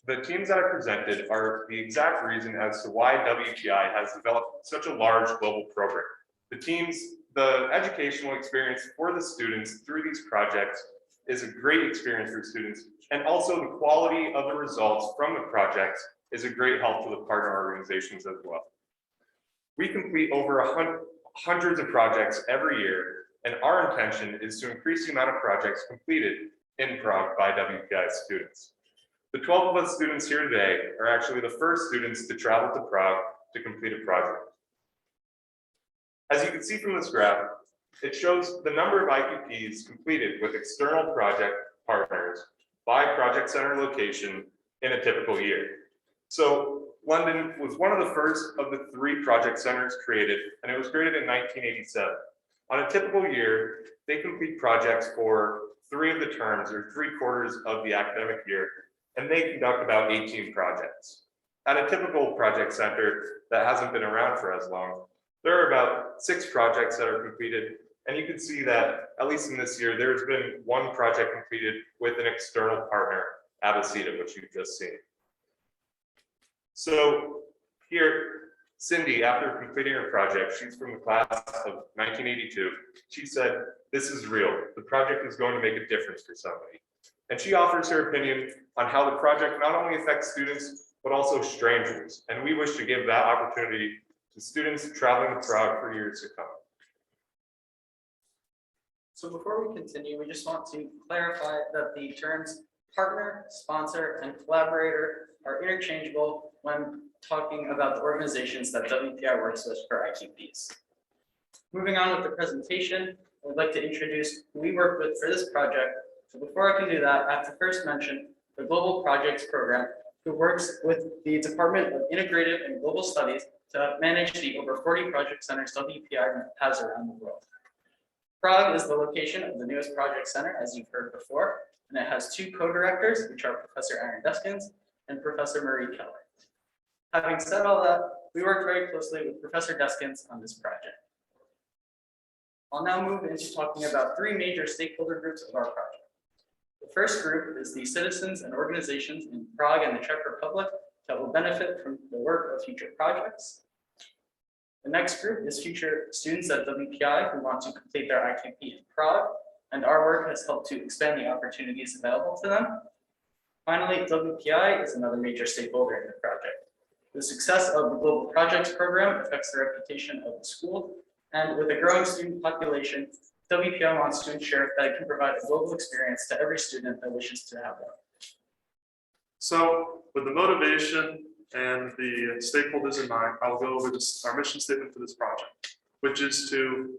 the teams that are presented are the exact reason as to why WPI has developed such a large global program. The educational experience for the students through these projects is a great experience for students, and also the quality of the results from the projects is a great help to the partner organizations as well. We complete over hundreds of projects every year, and our intention is to increase the amount of projects completed in Prague by WPI students. The 12 of us students here today are actually the first students to travel to Prague to complete a project. As you can see from this graph, it shows the number of IQPs completed with external project partners by project center location in a typical year. So London was one of the first of the 3 project centers created, and it was created in 1987. On a typical year, they complete projects for 3 of the terms or 3/4 of the academic year, and they conduct about 18 projects. At a typical project center that hasn't been around for as long, there are about 6 projects that are completed, and you can see that, at least in this year, there's been 1 project completed with an external partner, Amodea, which you've just seen. So here, Cindy, after completing her project, she's from the class of 1982, she said, "This is real. The project is going to make a difference for somebody." And she offers her opinion on how the project not only affects students, but also strangers. And we wish to give that opportunity to students traveling to Prague for years to come. So before we continue, we just want to clarify that the terms partner, sponsor, and collaborator are interchangeable when talking about the organizations that WPI works with for IQPs. Moving on with the presentation, I would like to introduce who we work with for this project. So before I can do that, I have to first mention the Global Projects Program, who works with the Department of Integrative and Global Studies to manage the over 40 project centers WPI has around the world. Prague is the location of the newest project center, as you've heard before, and it has 2 co-directors, which are Professor Aaron Deskins and Professor Marie Keller. Having said all that, we work very closely with Professor Deskins on this project. I'll now move into talking about 3 major stakeholder groups of our project. The first group is the citizens and organizations in Prague and the Czech Republic that will benefit from the work of future projects. The next group is future students at WPI who want to complete their IQP in Prague, and our work has helped to expand the opportunities available to them. Finally, WPI is another major stakeholder in the project. The success of the Global Projects Program affects the reputation of the school, and with a growing student population, WPI wants to ensure that it can provide a global experience to every student that wishes to have one. So with the motivation and the stakeholders in mind, I'll go over our mission statement for this project, which is to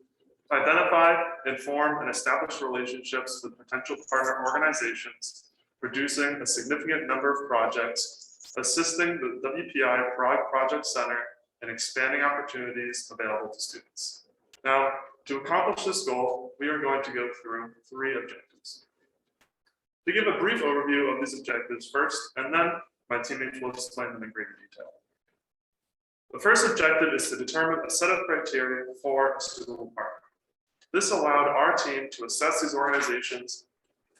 identify, inform, and establish relationships with potential partner organizations, producing a significant number of projects, assisting the WPI Prague Project Center, and expanding opportunities available to students. Now, to accomplish this goal, we are going to go through 3 objectives. To give a brief overview of these objectives first, and then my teammates will explain them in greater detail. The first objective is to determine a set of criteria for a suitable partner. This allowed our team to assess these organizations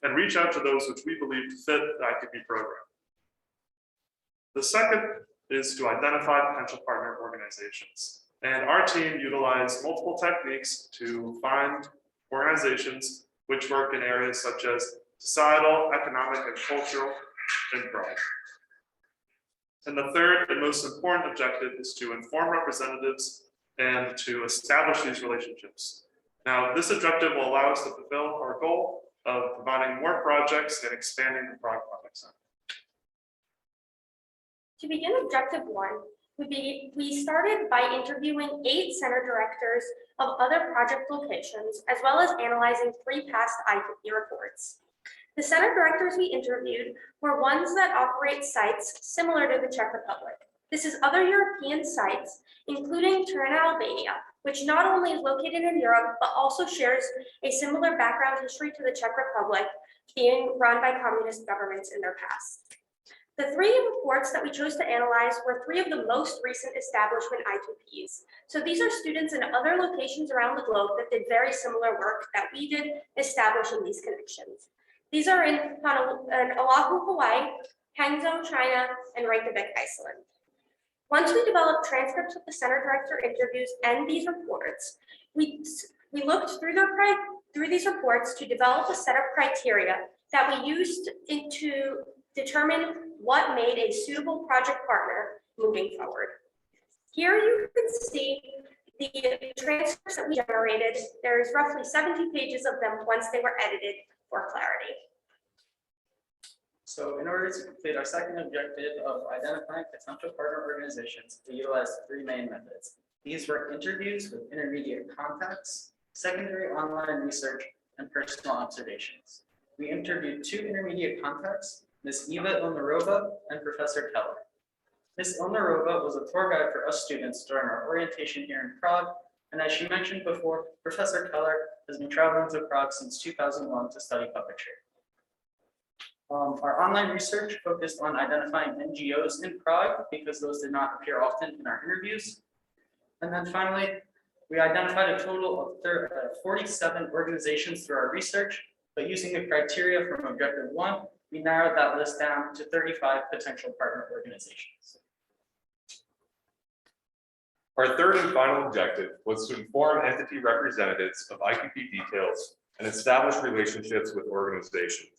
and reach out to those which we believe fit the IQP program. The second is to identify potential partner organizations. And our team utilized multiple techniques to find organizations which work in areas such as societal, economic, and cultural in Prague. And the third and most important objective is to inform representatives and to establish these relationships. Now, this objective will allow us to fulfill our goal of providing more projects and expanding the Prague Project Center. To begin objective 1, we started by interviewing 8 center directors of other project locations, as well as analyzing 3 past IQP reports. The center directors we interviewed were ones that operate sites similar to the Czech Republic. This is other European sites, including Turin, Albania, which not only is located in Europe, but also shares a similar background history to the Czech Republic, being run by communist governments in their past. The three reports that we chose to analyze were three of the most recent establishment IQPs. So these are students in other locations around the globe that did very similar work that we did establishing these connections. These are in Oahu, Hawaii, Hangzhou, China, and Reykjavik, Iceland. Once we developed transcripts of the center director interviews and these reports, we looked through these reports to develop a set of criteria that we used to determine what made a suitable project partner moving forward. Here you can see the transcripts that we generated. There's roughly 70 pages of them once they were edited for clarity. So in order to complete our second objective of identifying potential partner organizations, we utilized three main methods. These were interviews with intermediate contacts, secondary online research, and personal observations. We interviewed two intermediate contacts, Ms. Eva Ilnarova and Professor Keller. Ms. Ilnarova was a tour guide for us students during our orientation here in Prague, and as she mentioned before, Professor Keller has been traveling to Prague since 2001 to study puppetry. Our online research focused on identifying NGOs in Prague because those did not appear often in our interviews. And then finally, we identified a total of 47 organizations through our research, but using the criteria from objective 1, we narrowed that list down to 35 potential partner organizations. Our third and final objective was to inform entity representatives of IQP details and establish relationships with organizations.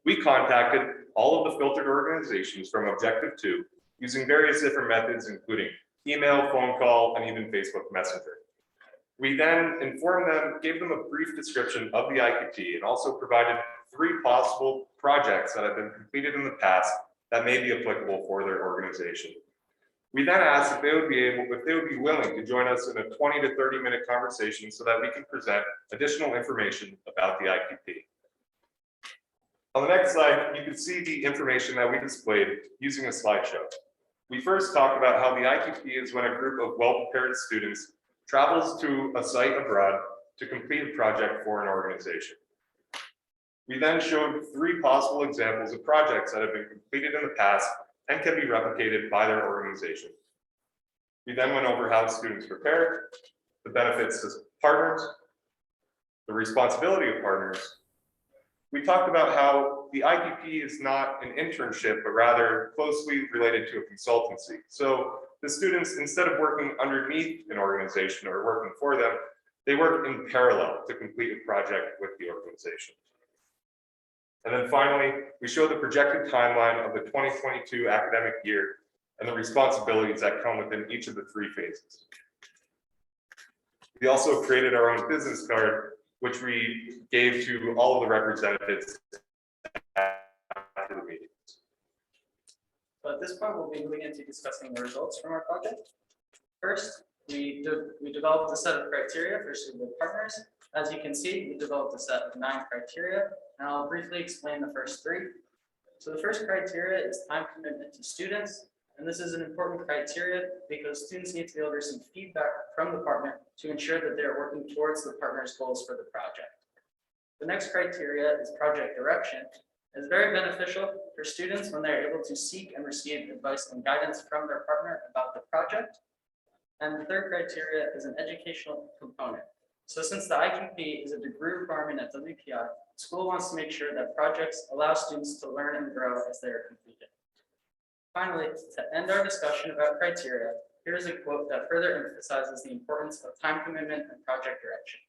We contacted all of the filtered organizations from objective 2 using various different methods, including email, phone call, and even Facebook Messenger. We then informed them, gave them a brief description of the IQP, and also provided 3 possible projects that have been completed in the past that may be applicable for their organization. We then asked if they would be willing to join us in a 20 to 30 minute conversation so that we can present additional information about the IQP. On the next slide, you can see the information that we displayed using a slideshow. We first talked about how the IQP is when a group of well-prepared students travels to a site abroad to complete a project for an organization. We then showed 3 possible examples of projects that have been completed in the past and can be replicated by their organization. We then went over how students prepare, the benefits to partners, the responsibility of partners. We talked about how the IQP is not an internship, but rather closely related to a consultancy. So the students, instead of working underneath an organization or working for them, they work in parallel to complete a project with the organization. And then finally, we show the projected timeline of the 2022 academic year and the responsibilities that come within each of the 3 phases. We also created our own business card, which we gave to all of the representatives after the meetings. So at this point, we'll be moving into discussing the results from our project. First, we developed a set of criteria for suitable partners. As you can see, we developed a set of 9 criteria, and I'll briefly explain the first 3. So the first criteria is time commitment to students, and this is an important criteria because students need to be able to receive feedback from the partner to ensure that they're working towards the partner's goals for the project. The next criteria is project direction. It's very beneficial for students when they're able to seek and receive advice and guidance from their partner about the project. And the third criteria is an educational component. So since the IQP is a degree requirement at WPI, the school wants to make sure that projects allow students to learn and grow as they are completed. Finally, to end our discussion about criteria, here's a quote that further emphasizes the importance of time commitment and project direction.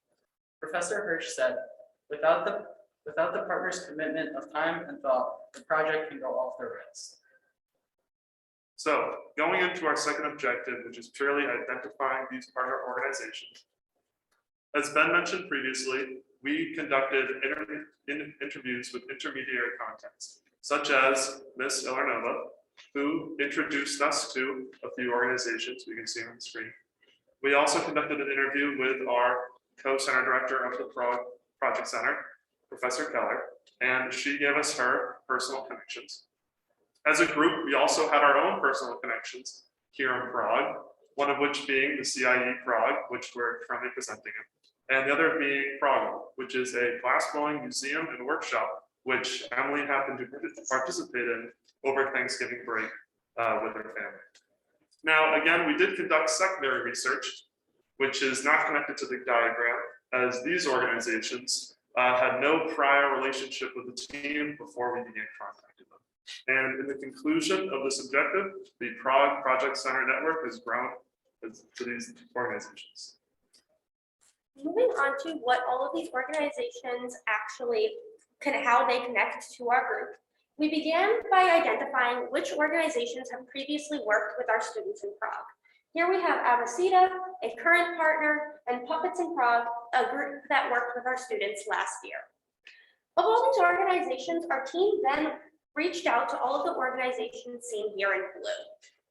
Professor Hirsch said, without the partner's commitment of time and thought, the project can go off the rails. So going into our second objective, which is purely identifying these partner organizations. As Ben mentioned previously, we conducted interviews with intermediary contacts, such as Ms. Ilnarova, who introduced us to a few organizations we can see on the screen. We also conducted an interview with our co-center director of the Prague Project Center, Professor Keller, and she gave us her personal connections. As a group, we also had our own personal connections here in Prague, one of which being the CIE Prague, which we're currently presenting in, and the other being Prague, which is a glassblowing museum and workshop, which Emily happened to participate in over Thanksgiving break with her family. Now, again, we did conduct secondary research, which is not connected to the diagram, as these organizations had no prior relationship with the team before we began contacting them. And in the conclusion of this objective, the Prague Project Center Network has grown to these organizations. Moving on to what all of these organizations actually how they connect to our group, we began by identifying which organizations have previously worked with our students in Prague. Here we have Amodea, a current partner, and Puppets in Prague, a group that worked with our students last year. Of all these organizations, our team then reached out to all of the organizations seen here in blue.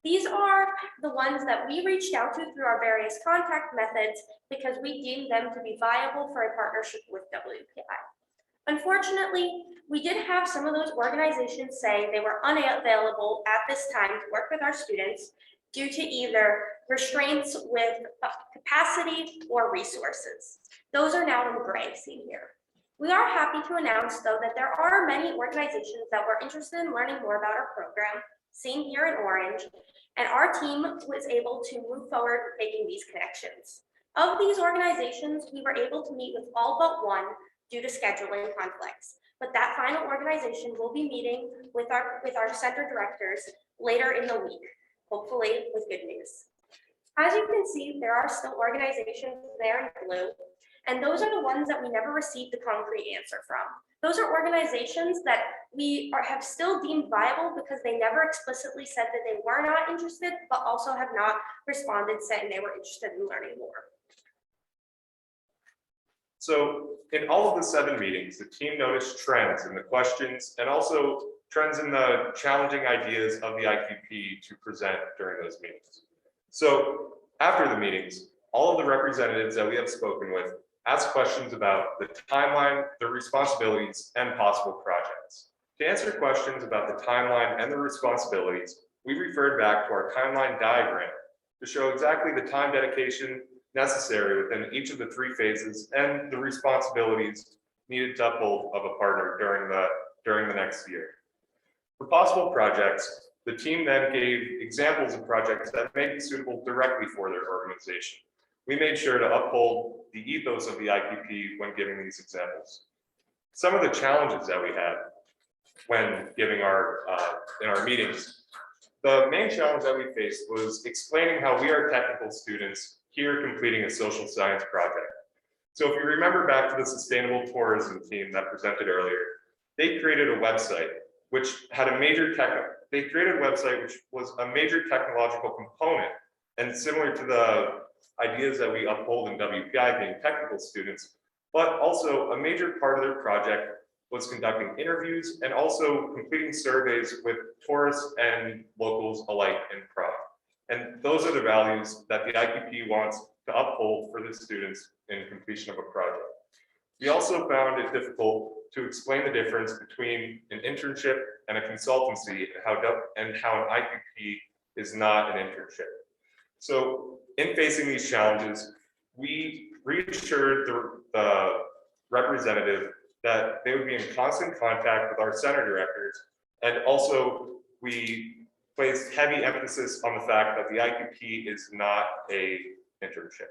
These are the ones that we reached out to through our various contact methods because we deemed them to be viable for a partnership with WPI. Unfortunately, we did have some of those organizations say they were unavailable at this time to work with our students due to either restraints with capacity or resources. Those are now in gray seen here. We are happy to announce, though, that there are many organizations that were interested in learning more about our program, seen here in orange, and our team was able to move forward making these connections. Of these organizations, we were able to meet with all but one due to scheduling conflicts, but that final organization will be meeting with our center directors later in the week, hopefully with good news. As you can see, there are still organizations there in blue, and those are the ones that we never received the concrete answer from. Those are organizations that we have still deemed viable because they never explicitly said that they were not interested, but also have not responded saying they were interested in learning more. So in all of the 7 meetings, the team noticed trends in the questions and also trends in the challenging ideas of the IQP to present during those meetings. So after the meetings, all of the representatives that we have spoken with asked questions about the timeline, the responsibilities, and possible projects. To answer questions about the timeline and the responsibilities, we referred back to our timeline diagram to show exactly the time dedication necessary within each of the 3 phases and the responsibilities needed to uphold of a partner during the next year. For possible projects, the team then gave examples of projects that may be suitable directly for their organization. We made sure to uphold the ethos of the IQP when giving these examples. Some of the challenges that we had when giving in our meetings, the main challenge that we faced was explaining how we are technical students here completing a social science project. So if you remember back to the sustainable tourism team that presented earlier, they created a website which had a major which was a major technological component, and similar to the ideas that we uphold in WPI being technical students, but also a major part of their project was conducting interviews and also completing surveys with tourists and locals alike in Prague. And those are the values that the IQP wants to uphold for the students in completion of a project. We also found it difficult to explain the difference between an internship and a consultancy and how an IQP is not an internship. So in facing these challenges, we reassured the representative that they would be in constant contact with our center directors, and also we placed heavy emphasis on the fact that the IQP is not an internship.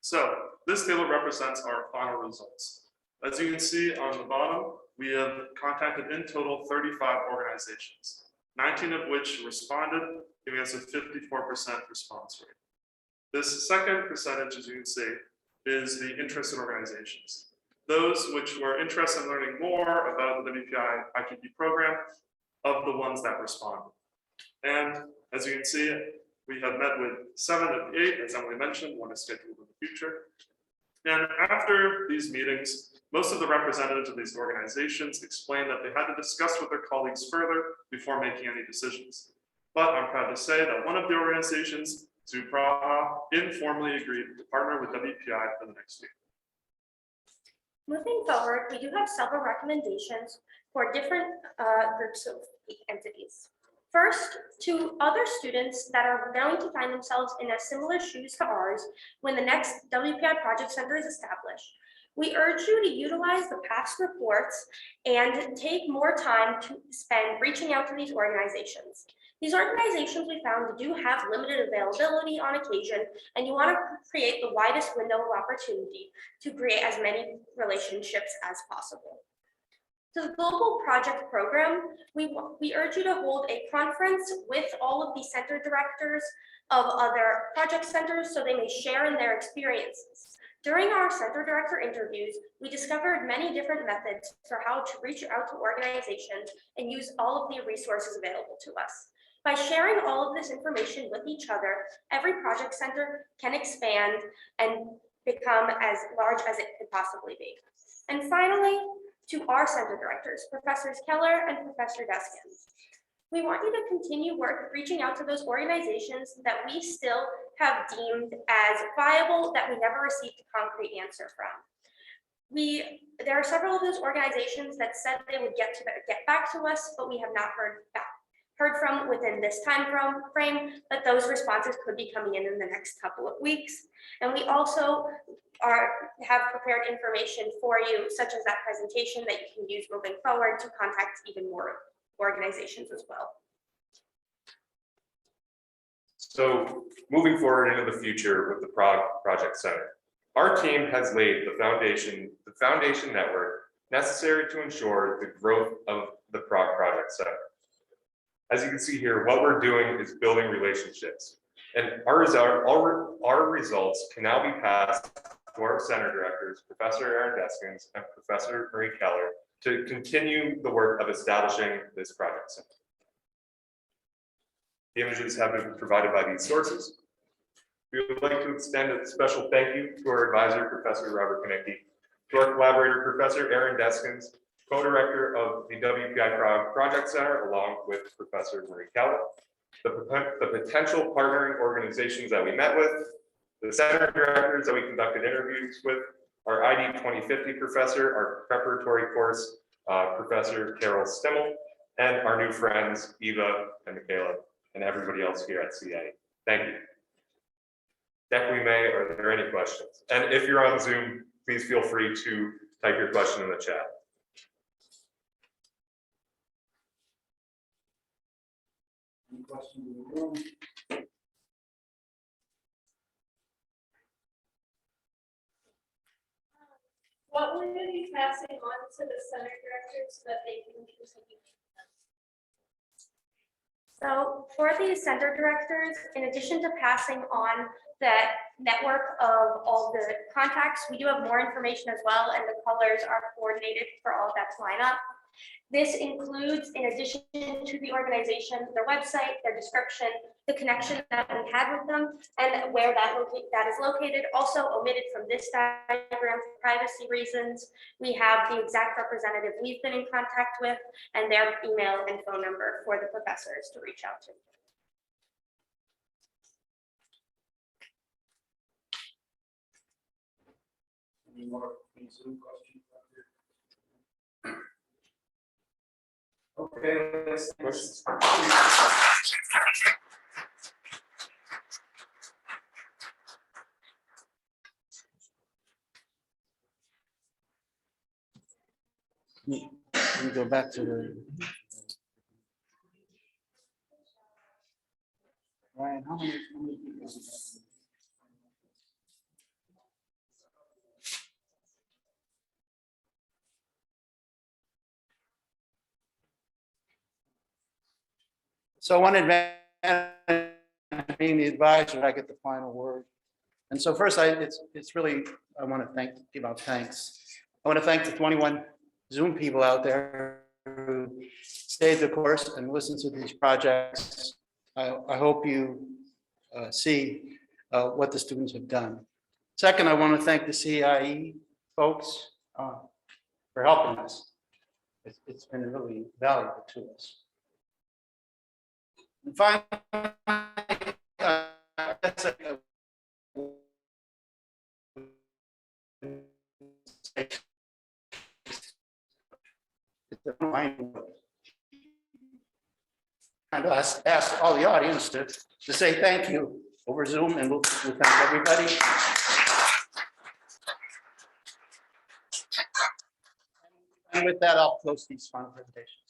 So this table represents our final results. As you can see on the bottom, we have contacted in total 35 organizations, 19 of which responded, giving us a 54% response rate. This second percentage, as you can see, is the interested organizations. Those which were interested in learning more about the WPI IQP program of the ones that responded. And as you can see, we have met with 7 of the 8, as Emily mentioned, 1 is scheduled in the future. And after these meetings, most of the representatives of these organizations explained that they had to discuss with their colleagues further before making any decisions. But I'm proud to say that one of the organizations, Prague, informally agreed to partner with WPI for the next year. Moving forward, we do have several recommendations for different groups of entities. First, to other students that are going to find themselves in a similar shoes to ours when the next WPI Project Center is established, we urge you to utilize the past reports and take more time to spend reaching out to these organizations. These organizations we found do have limited availability on occasion, and you want to create the widest window of opportunity to create as many relationships as possible. To the Global Project Program, we urge you to hold a conference with all of the center directors of other project centers so they may share in their experiences. During our center director interviews, we discovered many different methods for how to reach out to organizations and use all of the resources available to us. By sharing all of this information with each other, every project center can expand and become as large as it could possibly be. And finally, to our center directors, Professors Keller and Professor Deskins, we want you to continue reaching out to those organizations that we still have deemed as viable that we never received a concrete answer from. There are several of those organizations that said they would get back to us, but we have not heard from within this time frame, but those responses could be coming in the next couple of weeks. And we also have prepared information for you, such as that presentation that you can use moving forward to contact even more organizations as well. So moving forward into the future with the Prague Project Center, our team has laid the foundation network necessary to ensure the growth of the Prague Project Center. As you can see here, what we're doing is building relationships, and our results can now be passed to our center directors, Professor Aaron Deskins and Professor Marie Keller, to continue the work of establishing this project center. The images have been provided by these sources. We would like to extend a special thank you to our advisor, Professor Robert Kinicki, to our collaborator, Professor Aaron Deskins, co-director of the WPI Prague Project Center, along with Professor Marie Keller, the potential partnering organizations that we met with, the center directors that we conducted interviews with, our ID 2050 professor, our preparatory course, Professor Carol Stimmel, and our new friends, Eva and Michaela, and everybody else here at CA. Thank you. Decui May, are there any questions? And if you're on Zoom, please feel free to type your question in the chat. Any questions in the room? What will you be passing on to the center directors so that they can continue? So for the center directors, in addition to passing on that network of all the contacts, we do have more information as well, and the colors are coordinated for all of that to line up. This includes, in addition to the organization, their website, their description, the connection that we had with them, and where that is located. Also omitted from this diagram for privacy reasons, we have the exact representative we've been in contact with and their email and phone number for the professors to reach out to. Any more Zoom questions? Okay, let's questions. Let me go back to the. Ryan, how many people? So one advantage of being the advisor, I get the final word. And so first, it's really, I want to give out thanks. I want to thank the 21 Zoom people out there who stayed the course and listened to these projects. I hope you see what the students have done. Second, I want to thank the CIE folks for helping us. It's been really valuable to us. And finally, Kind of ask all the audience to say thank you over Zoom, and we'll thank everybody. And with that, I'll close these final presentations.